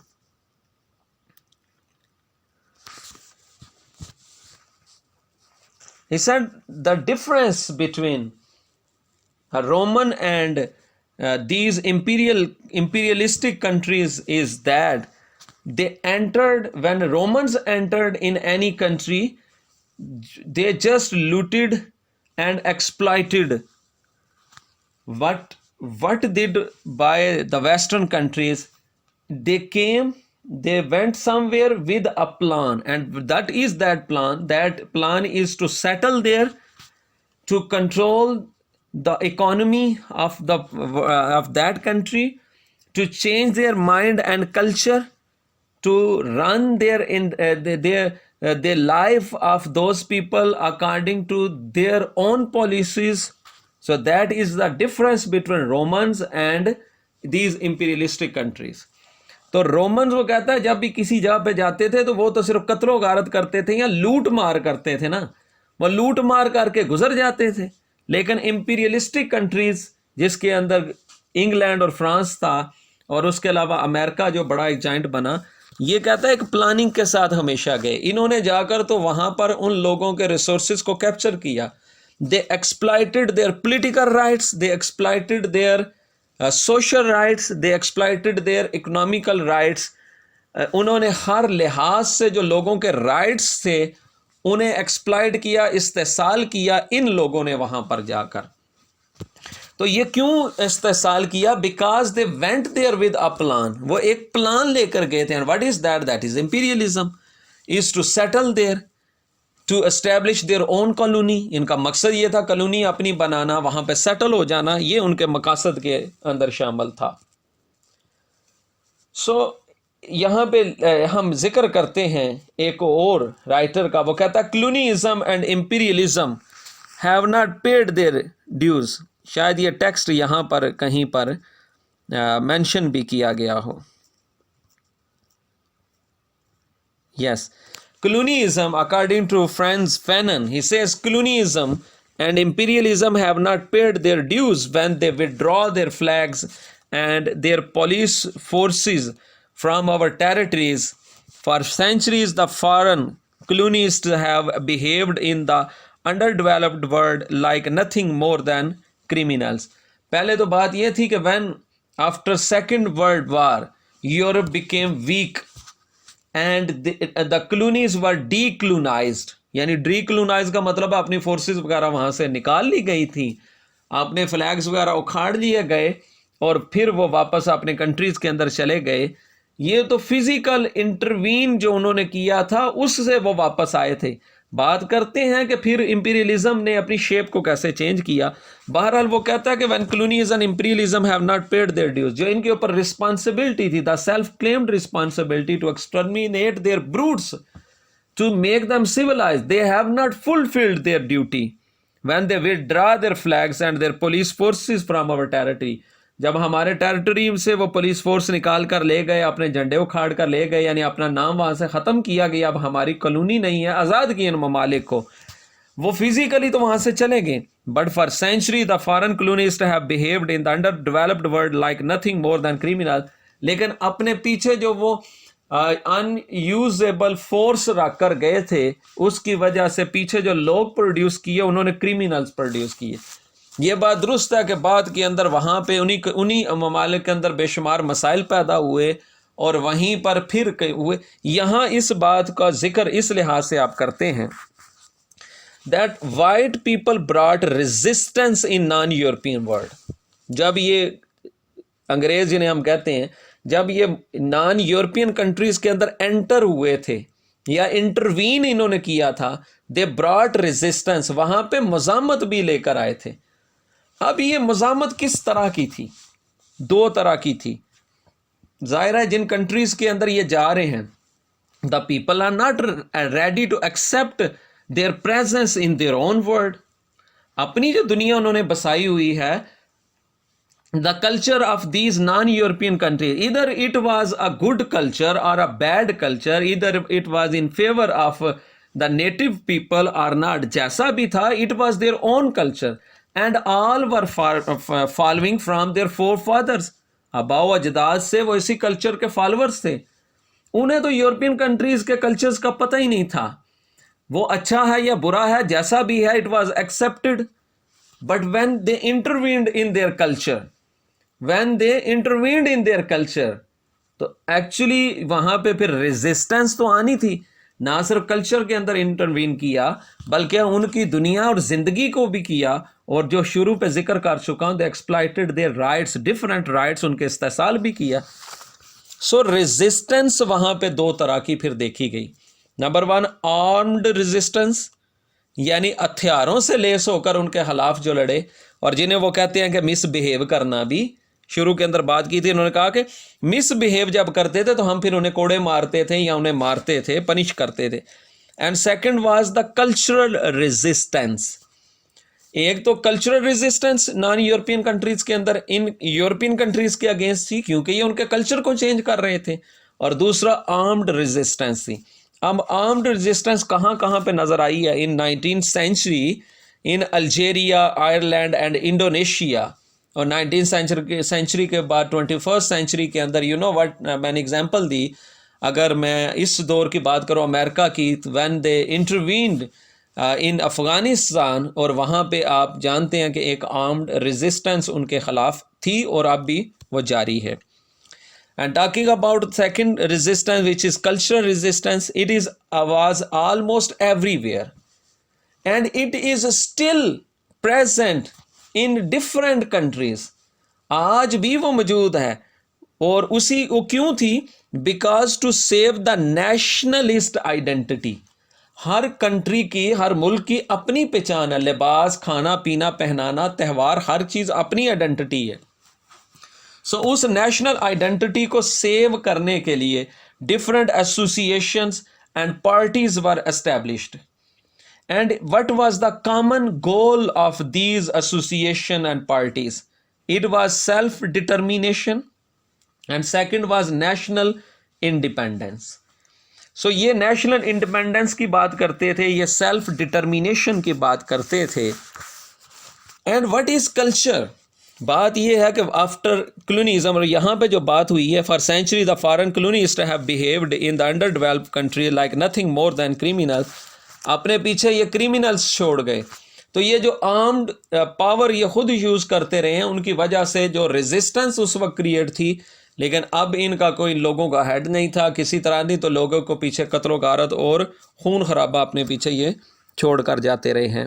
He said the difference between a Roman and these imperialistic countries is that they entered, when Romans entered in any country, they just looted and exploited. What did by the Western countries, they came, they went somewhere with a plan, and that is that plan. That plan is to settle there, to control the economy of that country, to change their mind and culture, to run their life of those people according to their own policies. So that is the difference between Romans and these imperialistic countries. तो Romans वो कहता है जब भी किसी जगह पे जाते थे तो वो तो सिर्फ कत्लो गारत करते थे या लूट मार करते थे ना, वो लूट मार करके गुजर जाते थे। लेकिन इंपीरियलिस्टिक कंट्रीज जिसके अंदर इंग्लैंड और फ्रांस था और उसके अलावा अमेरिका जो बड़ा एक जाइंट बना, ये कहता है एक प्लानिंग के साथ हमेशा गए। इन्होंने जाकर तो वहाँ पर उन लोगों के रिसोर्सेज को कैप्चर किया। They exploited their political rights, they exploited their social rights, they exploited their economical rights. उन्होंने हर लिहाज से जो लोगों के राइट्स थे उन्हें एक्सप्लॉइट किया, इस्तेसाल किया इन लोगों ने वहाँ पर जाकर। तो ये क्यों इस्तेसाल किया? Because they went there with a plan, वो एक प्लान लेकर गए थे। And what is that? That is imperialism, is to settle there, to establish their own colony. इनका मकसद ये था कॉलोनी अपनी बनाना, वहाँ पे सेटल हो जाना, ये उनके मकासद के अंदर शामिल था। सो यहाँ पे हम जिक्र करते हैं एक और राइटर का, वो कहता है colonialism and imperialism have not paid their dues. शायद ये टेक्स्ट यहाँ पर कहीं पर मेंशन भी किया गया हो। Yes, Clunyism, according to Franz Fanon, he says Clunyism and imperialism have not paid their dues when they withdraw their flags and their police forces from our territories. For centuries, the foreign colonists have behaved in the underdeveloped world like nothing more than criminals. पहले तो बात यह थी कि when after Second World War, Europe became weak and the colonies were decolonized. यानी decolonized का मतलब अपनी फोर्सेस वगैरह वहाँ से निकाल ली गई थी, अपने फ्लैग्स वगैरह उखाड़ लिए गए और फिर वो वापस अपने कंट्रीज़ के अंदर चले गए। ये तो फिज़िकल इंटरवीन जो उन्होंने किया था उससे वो वापस आए थे। बात करते हैं कि फिर इंपीरियलिज्म ने अपनी शेप को कैसे चेंज किया। बहरहाल वो कहता है कि when colonies and imperialism have not paid their dues, जो इनके ऊपर रिस्पॉन्सिबिलिटी थी, the self claimed responsibility to exterminate their broods, to make them civilize, they have not fulfilled their duty when they withdraw their flags and their police forces from our territory. जब हमारे territory से वो police force निकाल कर ले गए, अपने झंडे उखाड़ कर ले गए, यानी अपना नाम वहाँ से ख़त्म किया गया, अब हमारी कॉलोनी नहीं है, आज़ाद किए इन ममालिक को, वो फिजिकली तो वहाँ से चले गए। But for century the foreign colonist have behaved in the underdeveloped world like nothing more than criminal. लेकिन अपने पीछे जो वो अनयूजेबल फोर्स रख कर गए थे, उसकी वजह से पीछे जो लोग प्रोड्यूस किए उन्होंने क्रिमिनल्स प्रोड्यूस किए। ये बात दुरुस्त है कि बाद के अंदर वहाँ पे उन्हीं ममालिक के अंदर बेशुमार मसाइल पैदा हुए और वहीं पर फिर हुए। यहाँ इस बात का जिक्र इस लिहाज से आप करते हैं that white people brought resistance in non European world. जब ये अंग्रेज जिन्हें हम कहते हैं, जब ये नॉन यूरोपियन कंट्रीज के अंदर एंटर हुए थे या इंटरवीन इन्होंने किया था, दे ब्रॉट रेजिस्टेंस, वहां पे मज़ामत भी लेकर आए थे। अब ये मज़ामत किस तरह की थी? दो तरह की थी। जाहिर है जिन कंट्रीज के अंदर ये जा रहे हैं, the people are not ready to accept their presence in their own world. अपनी जो दुनिया उन्होंने बसाई हुई है, the culture of these non-European countries, either it was a good culture or a bad culture, either it was in favor of the native people or not, जैसा भी था, it was their own culture and all were following from their forefathers। आबाओ अजदाद से वो इसी culture के followers थे। उन्हें तो यूरोपियन कंट्रीज के कल्चर्स का पता ही नहीं था, वो अच्छा है या बुरा है, जैसा भी है, it was accepted. But when they intervened in their culture, when they intervened in their culture, तो एक्चुअली वहां पे फिर रेजिस्टेंस तो आनी थी। ना सिर्फ कल्चर के अंदर इंटरवीन किया, बल्कि उनकी दुनिया और जिंदगी को भी किया। और जो शुरू पे जिक्र कर चुका हूं, they exploited their rights, different rights, उनके इस्तेसाल भी किया। सो रेजिस्टेंस वहां पे दो तरह की फिर देखी गई। नंबर वन, आर्म्ड रेजिस्टेंस, यानी हथियारों से लेस होकर उनके खिलाफ जो लड़े, और जिन्हें वो कहते हैं कि मिसबिहेव करना भी शुरू के अंदर बात की थी। उन्होंने कहा कि मिसबिहेव जब करते थे तो हम फिर उन्हें कोड़े मारते थे या उन्हें मारते थे, पनिश करते थे। And second was the cultural resistance. एक तो cultural resistance non European countries के अंदर इन यूरोपियन कंट्रीज के अगेंस्ट थी, क्योंकि ये उनके कल्चर को चेंज कर रहे थे। और दूसरा आर्म्ड रेजिस्टेंस थी। अब आर्म्ड रेजिस्टेंस कहाँ कहाँ पे नजर आई है? In 19th century in Algeria, Ireland and Indonesia. और 19th सेंचुरी के बाद 21st सेंचुरी के अंदर, यू नो व्हाट, मैंने एग्जांपल दी। अगर मैं इस दौर की बात करूँ अमेरिका की, when they intervened in Afghanistan, और वहाँ पे आप जानते हैं कि एक आर्म्ड रेजिस्टेंस उनके ख़िलाफ़ थी और अब भी वो जारी है। And talking about second resistance, which is cultural resistance, it is was almost everywhere, and it is still present in different countries। आज भी वो मौजूद है। और उसी वो क्यों थी? Because to save the nationalist identity. हर कंट्री की, हर मुल्क की अपनी पहचान है, लिबास, खाना पीना, पहनाना, त्यौहार, हर चीज अपनी आइडेंटिटी है। सो उस नेशनल आइडेंटिटी को सेव करने के लिए different associations and parties were established. And what was the common goal of these association and parties? It was self-determination, and second was national independence। So ये national independence की बात करते थे, ये self-determination की बात करते थे। And what is culture? बात यह है कि आफ्टर colonialism, और यहाँ पे जो बात हुई है, for centuries the foreign colonists have behaved in the underdeveloped country like nothing more than criminals। अपने पीछे ये क्रिमिनल्स छोड़ गए। तो ये जो आर्म्ड पावर ये खुद यूज़ करते रहे हैं, उनकी वजह से जो रेजिस्टेंस उस वक्त क्रिएट थी, लेकिन अब इनका कोई लोगों का हेड नहीं था किसी तरह नहीं, तो लोगों को पीछे कत्लो गारत और खून खराबा अपने पीछे ये छोड़ कर जाते रहे हैं।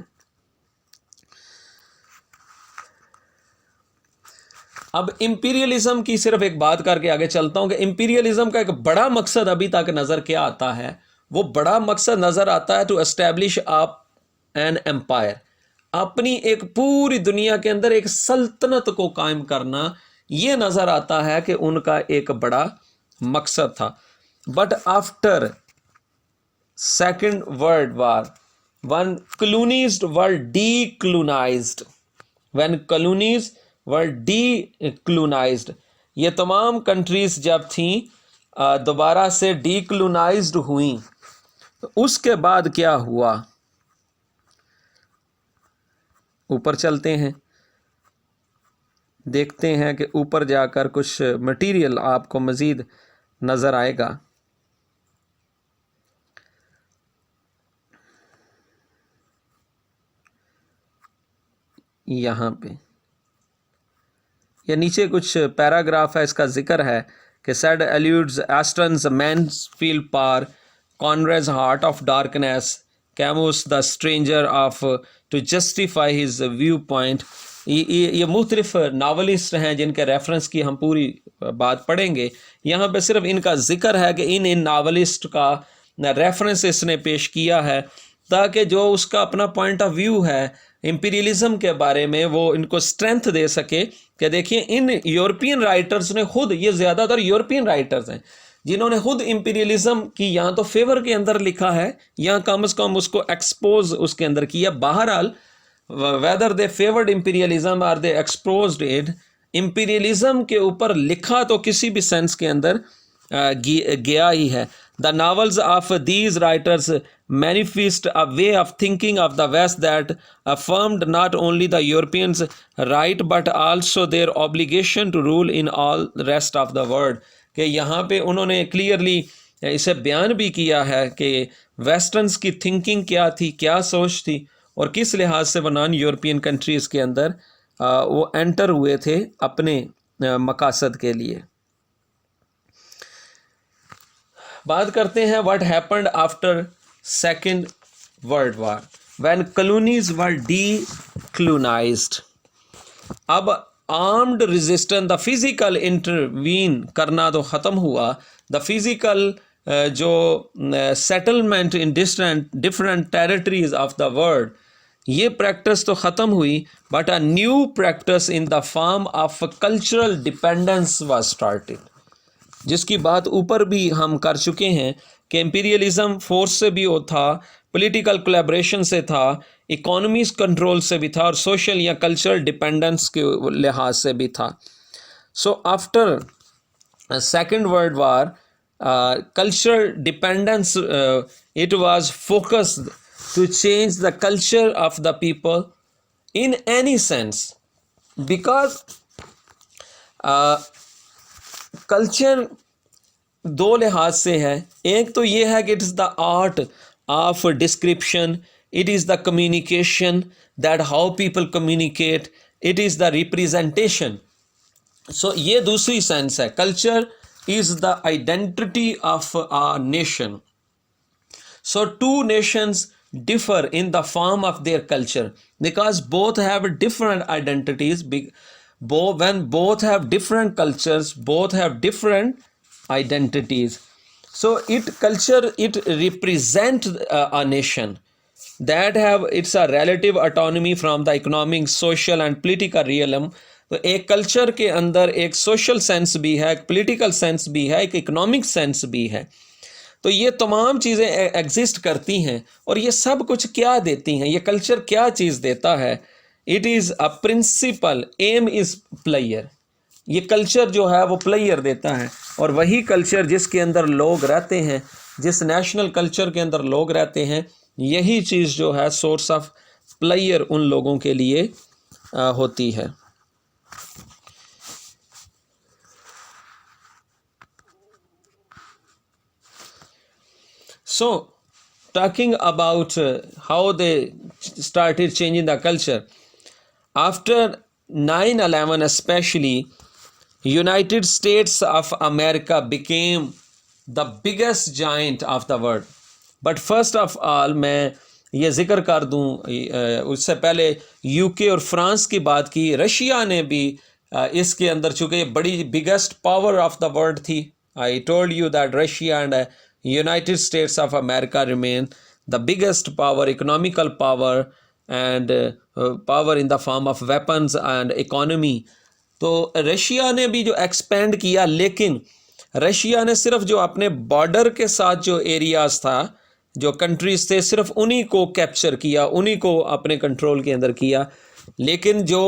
अब इंपीरियलिज्म की सिर्फ एक बात करके आगे चलता हूँ कि इंपीरियलिज्म का एक बड़ा मकसद अभी तक नज़र क्या आता है? वो बड़ा मकसद नज़र आता है to establish up an empire, अपनी एक पूरी दुनिया के अंदर एक सल्तनत को कायम करना। ये नज़र आता है कि उनका एक बड़ा मकसद था। But after second world war, one colonies were decolonized, when colonies were decolonized, ये तमाम कंट्रीज जब थीं दोबारा से डीकोलोनाइज्ड हुई, तो उसके बाद क्या हुआ? ऊपर चलते हैं, देखते हैं कि ऊपर जाकर कुछ मटेरियल आपको मज़ीद नज़र आएगा। यहाँ पे ये नीचे कुछ पैराग्राफ है, इसका जिक्र है कि said alludes Aston's Mansfield Park, Conrad's Heart of Darkness, Camus the Stranger of to justify his viewpoint. ये मुख्तलिफ नावलिस्ट हैं जिनके रेफरेंस की हम पूरी बात पढ़ेंगे। यहाँ पे सिर्फ इनका जिक्र है कि इन नावलिस्ट का रेफरेंस इसने पेश किया है ताकि जो उसका अपना पॉइंट ऑफ व्यू है इंपीरियलिज्म के बारे में वो इनको स्ट्रेंथ दे सके कि देखिए इन यूरोपियन राइटर्स ने खुद, ये ज़्यादातर यूरोपियन राइटर्स हैं जिन्होंने खुद इंपीरियलिज्म की यहाँ तो फेवर के अंदर लिखा है, यहाँ कम से कम उसको एक्सपोज उसके अंदर किया। बहरहाल whether they favoured imperialism or they exposed it, imperialism के ऊपर लिखा तो किसी भी सेंस के अंदर गया ही है। The novels of these writers manifest a way of thinking of the West that affirmed not only the Europeans' right but also their obligation to rule in all the rest of the world. कि यहाँ पे उन्होंने clearly इसे बयान भी किया है कि वेस्टर्न्स की थिंकिंग क्या थी, क्या सोच थी और किस लिहाज से वो नॉन यूरोपियन कंट्रीज़ के अंदर वो एंटर हुए थे अपने मकासद के लिए। बात करते हैं what happened after second world war when colonies were decolonized. अब armed resistance, the physical intervene करना तो ख़त्म हुआ, द फिजिकल जो settlement in different territories of the world, ये प्रैक्टिस तो ख़त्म हुई, but a new practice in the form of cultural dependence was started, जिसकी बात ऊपर भी हम कर चुके हैं कि इम्पीरियलिज्म फोर्स से भी वो था, पॉलिटिकल कोलैबोरेशन से था, इकोनॉमीज कंट्रोल से भी था और सोशल या कल्चरल डिपेंडेंस के लिहाज से भी था। So after second world war cultural dependence it was focused to change the culture of the people in any sense, because culture दो लिहाज से है। एक तो ये है कि it is the art of description, it is the communication, that how people communicate, it is the representation. So ये दूसरी सेंस है। Culture is the identity of a nation. So two nations differ in the form of their culture because both have different identities. When both have different cultures, both have different identities. So culture represent a nation that have it's a relative autonomy from the economic, social and political realm. तो एक culture के अंदर एक social sense भी है, एक political sense भी है, एक इकोनॉमिक सेंस भी है। तो ये तमाम चीज़ें एग्जिस्ट करती हैं और ये सब कुछ क्या देती हैं, ये कल्चर क्या चीज़ देता है? It is a principle, aim is player. ये कल्चर जो है वो प्लेयर देता है और वही कल्चर जिसके अंदर लोग रहते हैं, जिस नेशनल कल्चर के अंदर लोग रहते हैं, यही चीज़ जो है सोर्स ऑफ प्लेयर उन लोगों के लिए होती है। So, talking about how they started changing the culture, after 9/11 especially, United States of America became the biggest giant of the world. But first of all, मैं ये जिक्र कर दूँ, उससे पहले यूके और फ्रांस की बात की, रशिया ने भी इसके अंदर, चूँकि बड़ी biggest power of the world थी, I told you that Russia and United States of America remain the biggest power, economical power and power in the form of weapons and economy. तो Russia ने भी जो expand किया, लेकिन Russia ने सिर्फ जो अपने बॉर्डर के साथ जो एरियाज़ था, जो कंट्रीज़ थे, सिर्फ उन्हीं को कैप्चर किया, उन्हीं को अपने कंट्रोल के अंदर किया। लेकिन जो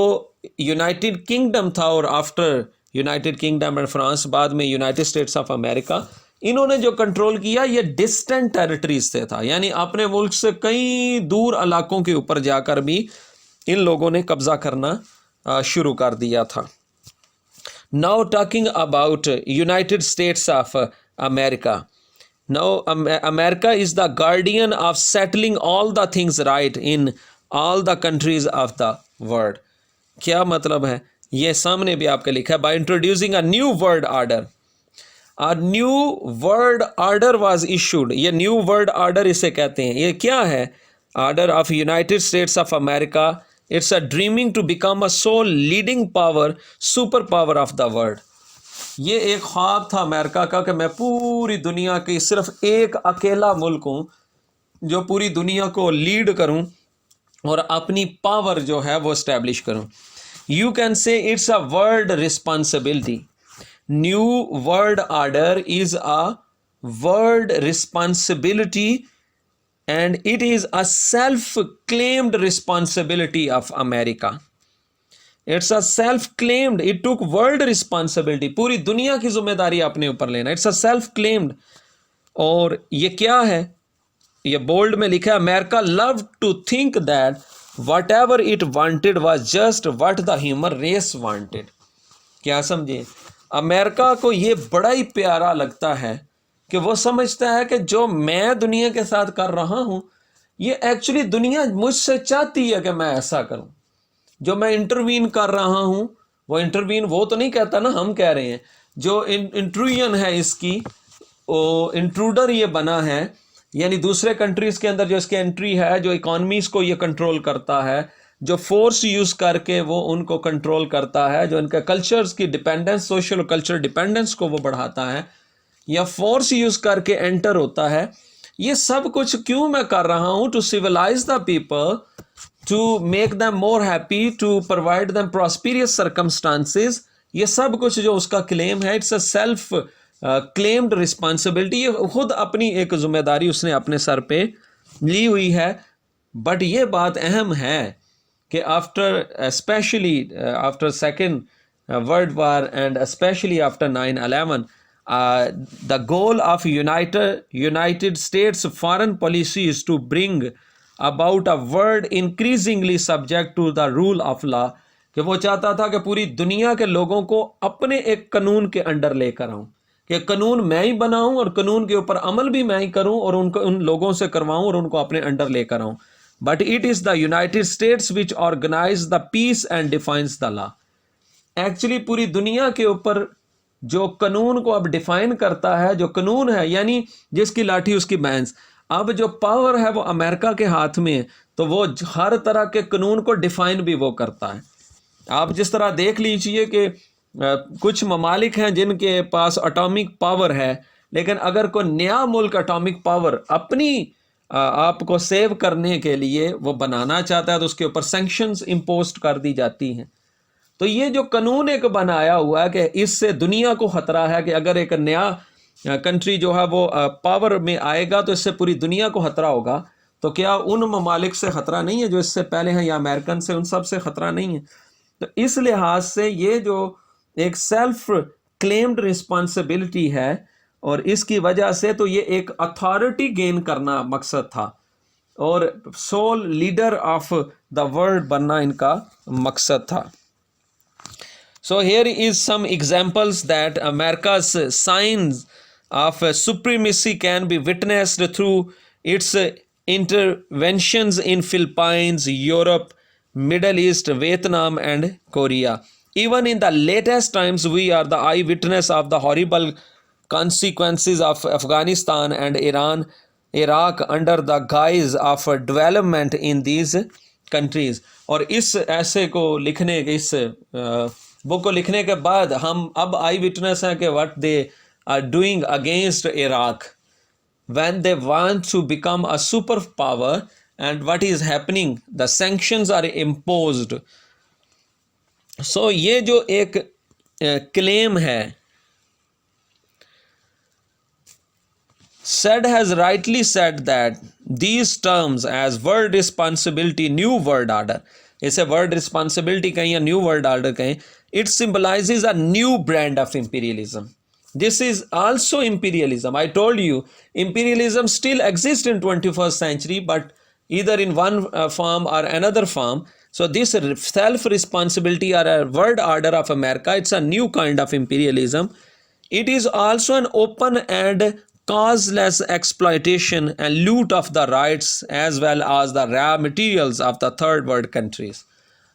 यूनाइटेड किंगडम था और after United kingdom and France, बाद में यूनाइटेड स्टेट्स ऑफ अमेरिका, इन्होंने जो कंट्रोल किया ये डिस्टेंट टेरिटरीज से था, यानी अपने मुल्क से कई दूर इलाकों के ऊपर जाकर भी इन लोगों ने कब्जा करना शुरू कर दिया था। Now talking about United States of America, now America is the guardian of settling all the things right in all the countries of the world. क्या मतलब है, ये सामने भी आपके लिखा है, by introducing a new world order. A new world order was issued. ये न्यू वर्ल्ड ऑर्डर इसे कहते हैं। ये क्या है? Order of United States of America. It's a dreaming to become a sole leading power, super power of the world. ये एक ख्वाब था अमेरिका का कि मैं पूरी दुनिया की सिर्फ एक अकेला मुल्क हूँ जो पूरी दुनिया को लीड करूं और अपनी पावर जो है वो इस्टेब्लिश करूं। You can say it's a world responsibility. New world order is a world responsibility and it is a self claimed responsibility of America. It's a self claimed, it took world responsibility, पूरी दुनिया की जिम्मेदारी अपने ऊपर लेना। It's a self claimed. और ये क्या है? ये बोल्ड में लिखा है, America love to think that whatever it wanted was just what the human race wanted. क्या समझे? अमेरिका को ये बड़ा ही प्यारा लगता है कि वो समझता है कि जो मैं दुनिया के साथ कर रहा हूं, ये एक्चुअली दुनिया मुझसे चाहती है कि मैं ऐसा करूं। जो मैं इंटरवीन कर रहा हूं, वो इंटरवीन वो तो नहीं कहता ना, हम कह रहे हैं। जो इंट्रूजन है इसकी, वो इंट्रूडर ये बना है, यानी दूसरे कंट्रीज़ के अंदर जो इसकी एंट्री है, जो इकॉनमीज़ को ये कंट्रोल करता है, जो फोर्स यूज़ करके वो उनको कंट्रोल करता है, जो इनके कल्चर्स की डिपेंडेंस, सोशल कल्चर डिपेंडेंस को वो बढ़ाता है, या फोर्स यूज़ करके एंटर होता है। ये सब कुछ क्यों मैं कर रहा हूँ? To civilize the people, to make them more happy, to provide them prosperous circumstances. ये सब कुछ जो उसका क्लेम है, it's a self claimed responsibility. ये खुद अपनी एक जिम्मेदारी उसने अपने सर पे ली हुई है। बट ये बात अहम है कि after specially after second world war and specially after 9/11, the goal of United States foreign policy is to bring about a world increasingly subject to the rule of law। कि वो चाहता था कि पूरी दुनिया के लोगों को अपने एक कानून के अंडर लेकर आऊं, कि कानून मैं ही बनाऊं और कानून के ऊपर अमल भी मैं ही करूं और उनको उन लोगों से करवाऊं और उनको अपने अंडर लेकर आऊं। But it is the United States which organize the peace and defines the law. Actually पूरी दुनिया के ऊपर जो कानून को अब डिफाइन करता है, जो कानून है, यानी जिसकी लाठी उसकी भैंस। अब जो पावर है वो अमेरिका के हाथ में है, तो वो हर तरह के कानून को डिफाइन भी वो करता है। आप जिस तरह देख लीजिए कि कुछ ममालिक हैं जिनके पास एटॉमिक पावर है, लेकिन अगर कोई नया मुल्क एटॉमिक पावर अपनी आप को सेव करने के लिए वो बनाना चाहता है, तो उसके ऊपर सैंक्शंस इम्पोज कर दी जाती हैं। तो ये जो कानून एक बनाया हुआ है कि इससे दुनिया को खतरा है कि अगर एक नया कंट्री जो है वो पावर में आएगा तो इससे पूरी दुनिया को खतरा होगा। तो क्या उन ममालिक से ख़तरा नहीं है जो इससे पहले हैं, या अमेरिकन से, उन सब से ख़तरा नहीं है? तो इस लिहाज से ये जो एक सेल्फ क्लेम्ड रिस्पॉन्सिबिलिटी है, और इसकी वजह से तो ये एक अथॉरिटी गेन करना मकसद था और sole leader of the world बनना इनका मकसद था। So here is some examples that America's signs of supremacy can be witnessed through its interventions in Philippines, Europe, Middle East, Vietnam and Korea. Even in the latest times, we are the eyewitness of the horrible consequences of Afghanistan and Iraq under the guise of development in these countries। और इस ऐसे को लिखने के, इस book को लिखने के बाद हम अब आई विटनेस हैं कि what they are doing against Iraq when they want to become a super power, and what is happening, the sanctions are imposed. So ये जो एक क्लेम है, Said has rightly said that these terms as world responsibility, new world order, इसे world responsibility कहें या new world order कहें, it symbolizes a new brand of imperialism. This is also imperialism. I told you imperialism still exists in 21st century, but either in one form or another form. So this self responsibility or a world order of America, it's a new kind of imperialism. It is also an open and causeless exploitation and loot of the rights as well as the raw materials of the third world countries.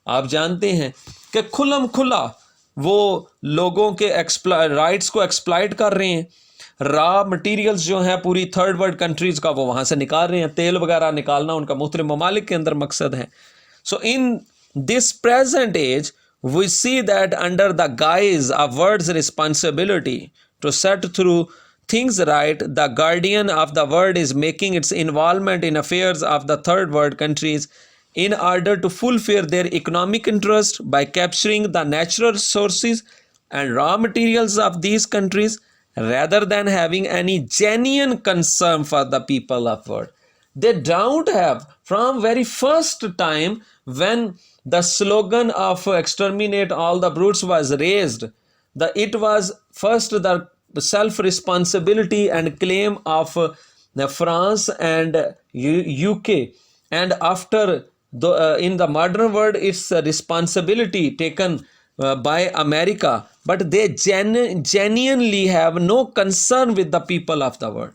आप जानते हैं कि खुल्लम खुला वो लोगों के rights को exploit कर रहे हैं। रॉ मटेरियल्स जो हैं पूरी थर्ड वर्ल्ड कंट्रीज़ का वो वहाँ से निकाल रहे हैं, तेल वगैरह निकालना उनका मुख्तलिफ ममालिक के अंदर मकसद है। So in this present age we see that under the guise of world's responsibility to set through things right, the guardian of the world is making its involvement in affairs of the third world countries in order to fulfill their economic interest by capturing the natural resources and raw materials of these countries rather than having any genuine concern for the people of world. They don't have, from very first time when the slogan of exterminate all the brutes was raised, it was first the self responsibility and claim of France and UK, and after in the modern world it's a responsibility taken by America, but they genuinely have no concern with the people of the world.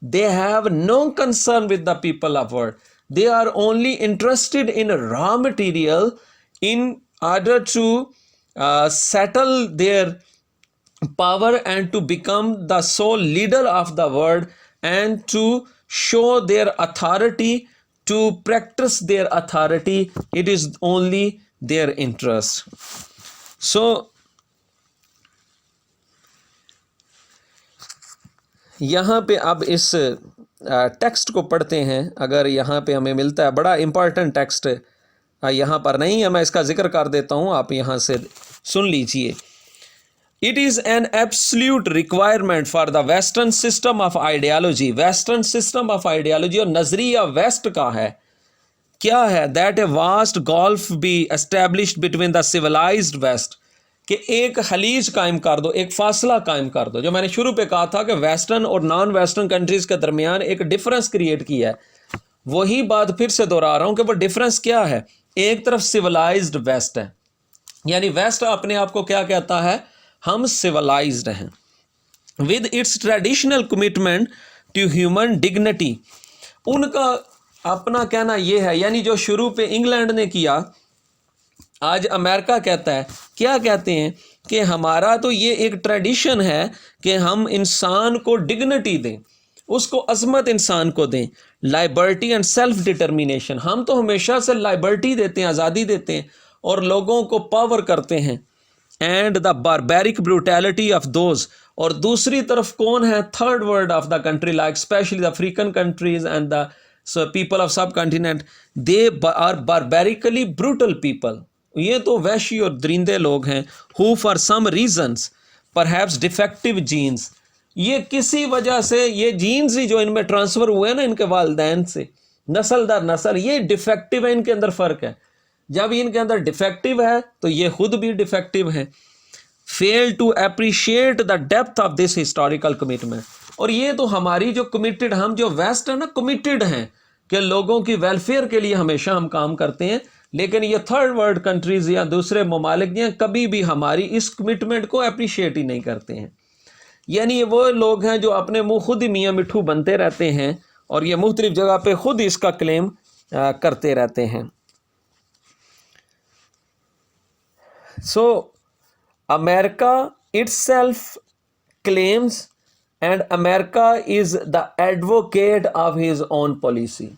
They have no concern with the people of world. They are only interested in raw material in order to settle their power and to become the sole leader of the world and to show their authority, to practice their authority. It is only their interest. So यहाँ पे अब इस text को पढ़ते हैं। अगर यहाँ पे हमें मिलता है, बड़ा इम्पॉर्टेंट टेक्स्ट यहाँ पर नहीं है, मैं इसका जिक्र कर देता हूँ, आप यहाँ से सुन लीजिए। It is an absolute requirement for the Western system of ideology. Western system of ideology और नजरिया वेस्ट का है, क्या है? That a vast gulf be established between the civilized West. कि एक खलीज कायम कर दो, एक फासला कायम कर दो। जो मैंने शुरू पे कहा था कि वेस्टर्न और नॉन वेस्टर्न कंट्रीज़ के दरमियान एक डिफरेंस क्रिएट किया है, वही बात फिर से दोहरा रहा हूँ कि वो डिफरेंस क्या है। एक तरफ सिविलाइज्ड वेस्ट है, यानी वेस्ट अपने आप को क्या कहता है? हम सिविलाइज्ड हैं, with its traditional commitment to human dignity. उनका अपना कहना यह है, यानी जो शुरू पे इंग्लैंड ने किया, आज अमेरिका कहता है। क्या कहते हैं? कि हमारा तो ये एक ट्रेडिशन है कि हम इंसान को डिग्निटी दें, उसको अजमत इंसान को दें, लाइबर्टी एंड सेल्फ डिटर्मिनेशन। हम तो हमेशा से लाइबर्टी देते हैं, आज़ादी देते हैं और लोगों को पावर करते हैं, and the barbaric brutality of those. और दूसरी तरफ कौन है? Third world of the country, like especially the African countries and the people of subcontinent, they are barbarically brutal people. ये तो वैशी और दरिंदे लोग हैं। Who for some reasons perhaps defective genes, ये किसी वजह से ये जीन्स ही जो इनमें ट्रांसफ़र हुए हैं ना इनके वालिदैन से नस्ल दर नस्ल, ये डिफेक्टिव है, इनके अंदर फ़र्क है। जब इनके अंदर डिफेक्टिव है तो ये खुद भी डिफेक्टिव है। Fail to appreciate the depth of this historical commitment. और ये तो हमारी जो कमिटेड, हम जो वेस्ट है ना, कमिटेड हैं कि लोगों की वेलफेयर के लिए हमेशा हम काम करते हैं, लेकिन ये थर्ड वर्ल्ड कंट्रीज़ या दूसरे ममालिक हैं कभी भी हमारी इस कमिटमेंट को अप्रिशिएट ही नहीं करते हैं। यानी ये वो लोग हैं जो अपने मुँह खुद ही मियाँ मिठू बनते रहते हैं और ये मुख्तलिफ जगह पे खुद इसका क्लेम करते रहते हैं। So America itself claims, and America is the advocate of his own policy.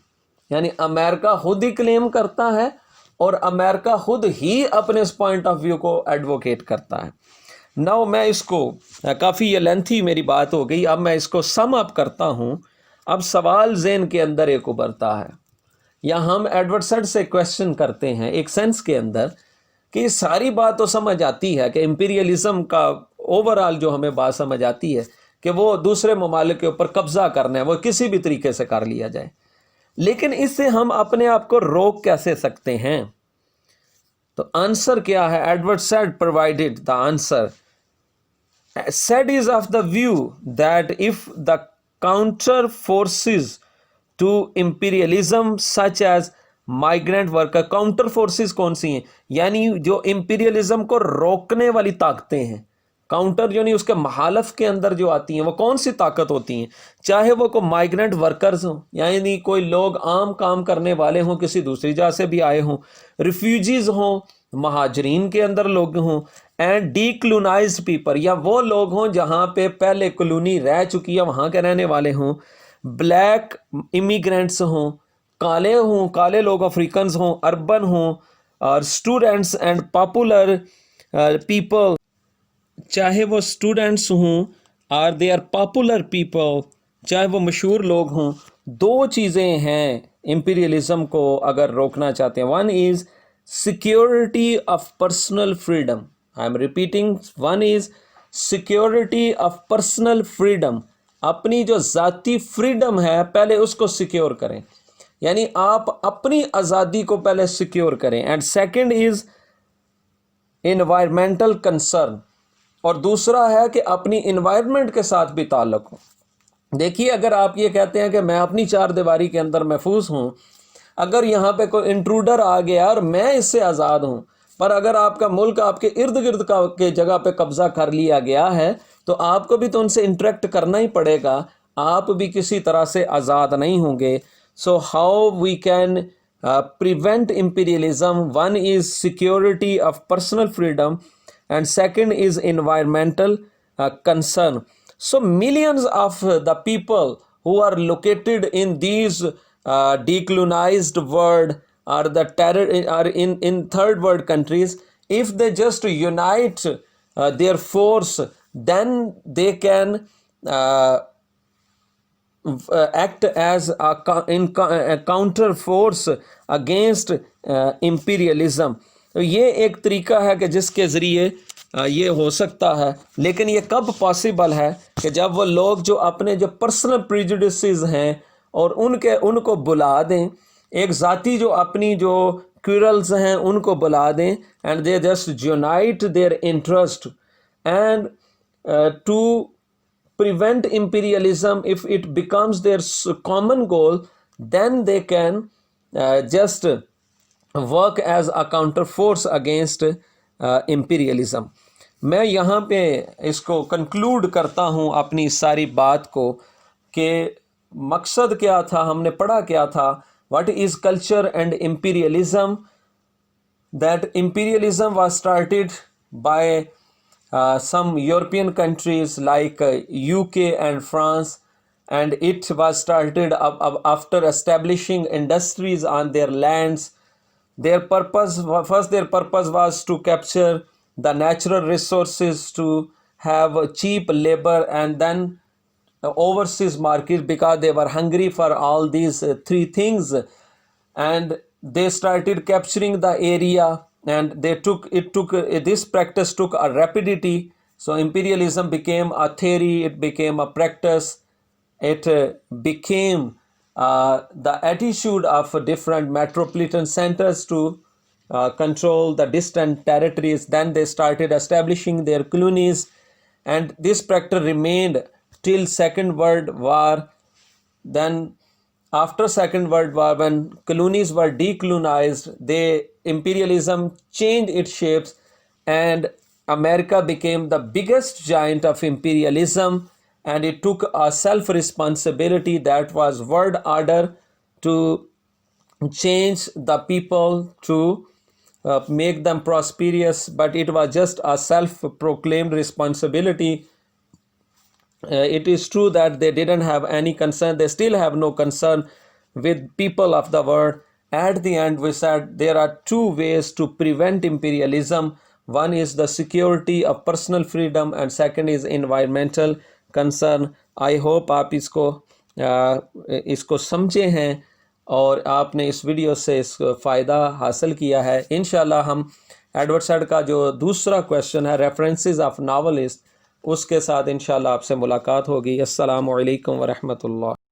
यानी अमेरिका खुद ही क्लेम करता है और अमेरिका खुद ही अपने इस पॉइंट ऑफ व्यू को एडवोकेट करता है। नाउ मैं इसको, काफ़ी ये लेंथी मेरी बात हो गई, अब मैं इसको सम अप करता हूँ। अब सवाल ज़हन के अंदर एक उभरता है, या हम एडवर्ड सड से क्वेश्चन करते हैं एक सेंस के अंदर कि सारी बात तो समझ आती है कि इम्पीरियलिज्म का ओवरऑल जो हमें बात समझ आती है कि वो दूसरे ममालिक के ऊपर कब्ज़ा करना है, वो किसी भी तरीके से कर लिया जाए, लेकिन इससे हम अपने आप को रोक कैसे सकते हैं? तो आंसर क्या है? Edward Said provided the answer. Said is of the view that if the counter forces to imperialism such as migrant worker. Counter forces कौन सी हैं? यानी जो इम्पीरियलिज्म को रोकने वाली ताकतें हैं, काउंटर यानी उसके महालफ के अंदर जो आती हैं वो कौन सी ताकत होती हैं, चाहे वो कोई माइग्रेंट वर्कर्स हों, यानी कोई लोग आम काम करने वाले हों, किसी दूसरी जगह से भी आए हों, रिफ्यूजीज हों, महाजरीन के अंदर लोग हों, एंड डीक्लोनाइज्ड पीपल, या वो लोग हों जहाँ पे पहले कॉलोनी रह चुकी है वहाँ के रहने वाले हों, ब्लैक इमिग्रेंट्स हों, काले लोग अफ्रीकन हों, अर्बन हों, और स्टूडेंट्स एंड पॉपुलर पीपल, चाहे वो स्टूडेंट्स हों और दे आर पॉपुलर पीपल, चाहे वो मशहूर लोग हों। दो चीज़ें हैं इम्पीरियलिज्म को अगर रोकना चाहते हैं। One is security of personal freedom, I am repeating, one is security of personal freedom, अपनी जो ज़ाती फ्रीडम है पहले उसको सिक्योर करें, यानी आप अपनी आज़ादी को पहले सिक्योर करें। And second is environmental concern, और दूसरा है कि अपनी इन्वायरमेंट के साथ भी ताल्लुक़ हो। देखिए, अगर आप ये कहते हैं कि मैं अपनी चार दीवारी के अंदर महफूज हूँ, अगर यहाँ पे कोई इंट्रूडर आ गया और मैं इससे आज़ाद हूँ, पर अगर आपका मुल्क आपके इर्द गिर्द के जगह पे कब्ज़ा कर लिया गया है तो आपको भी तो उनसे इंटरेक्ट करना ही पड़ेगा, आप भी किसी तरह से आज़ाद नहीं होंगे। So how we can prevent imperialism? One is security of personal freedom, and second is environmental concern. So millions of the people who are located in these decolonized world or the terror are in third world countries, if they just unite their force, then they can act as a counter force against imperialism. तो ये एक तरीका है कि जिसके ज़रिए ये हो सकता है, लेकिन ये कब पॉसिबल है कि जब वो लोग जो अपने जो पर्सनल प्रेजुडिसेस हैं और उनको बुला दें, एक ज़ाती जो अपनी जो क्यूरल्स हैं उनको बुला दें, and they just unite their interest and to prevent imperialism. If it becomes their common goal, then they can just work as a counter force against imperialism. मैं यहाँ पे इसको conclude करता हूँ अपनी सारी बात को कि मकसद क्या था, हमने पढ़ा क्या था, what is culture and imperialism. That imperialism was started by some European countries like UK and France, and it was started after establishing industries on their lands. Their purpose was to capture the natural resources, to have cheap labor, and then overseas market, because they were hungry for all these three things, and they started capturing the area, and this practice took a rapidity. So imperialism became a theory, it became a practice, it became the attitude of different metropolitan centers to control the distant territories. Then they started establishing their colonies, and this practice remained till Second World War. Then after Second World War, when colonies were decolonized, imperialism changed its shapes, and America became the biggest giant of imperialism, and it took a self-responsibility, that was world order, to change the people, to make them prosperous, but it was just a self-proclaimed responsibility. It is true that they didn't have any concern, they still have no concern with people of the world. At the end, we said there are two ways to prevent imperialism. One is the security of personal freedom, and second is environmental concern. I hope आप इसको समझे हैं और आपने इस video से इस फ़ायदा हासिल किया है। इंशाल्लाह हम एडवर्ड सैड का जो दूसरा क्वेश्चन है, रेफरेंसेस ऑफ नॉवेलिस्ट, उसके साथ इंशाल्लाह आपसे मुलाकात होगी। अस्सलामु अलैकुम व रहमतुल्लाह।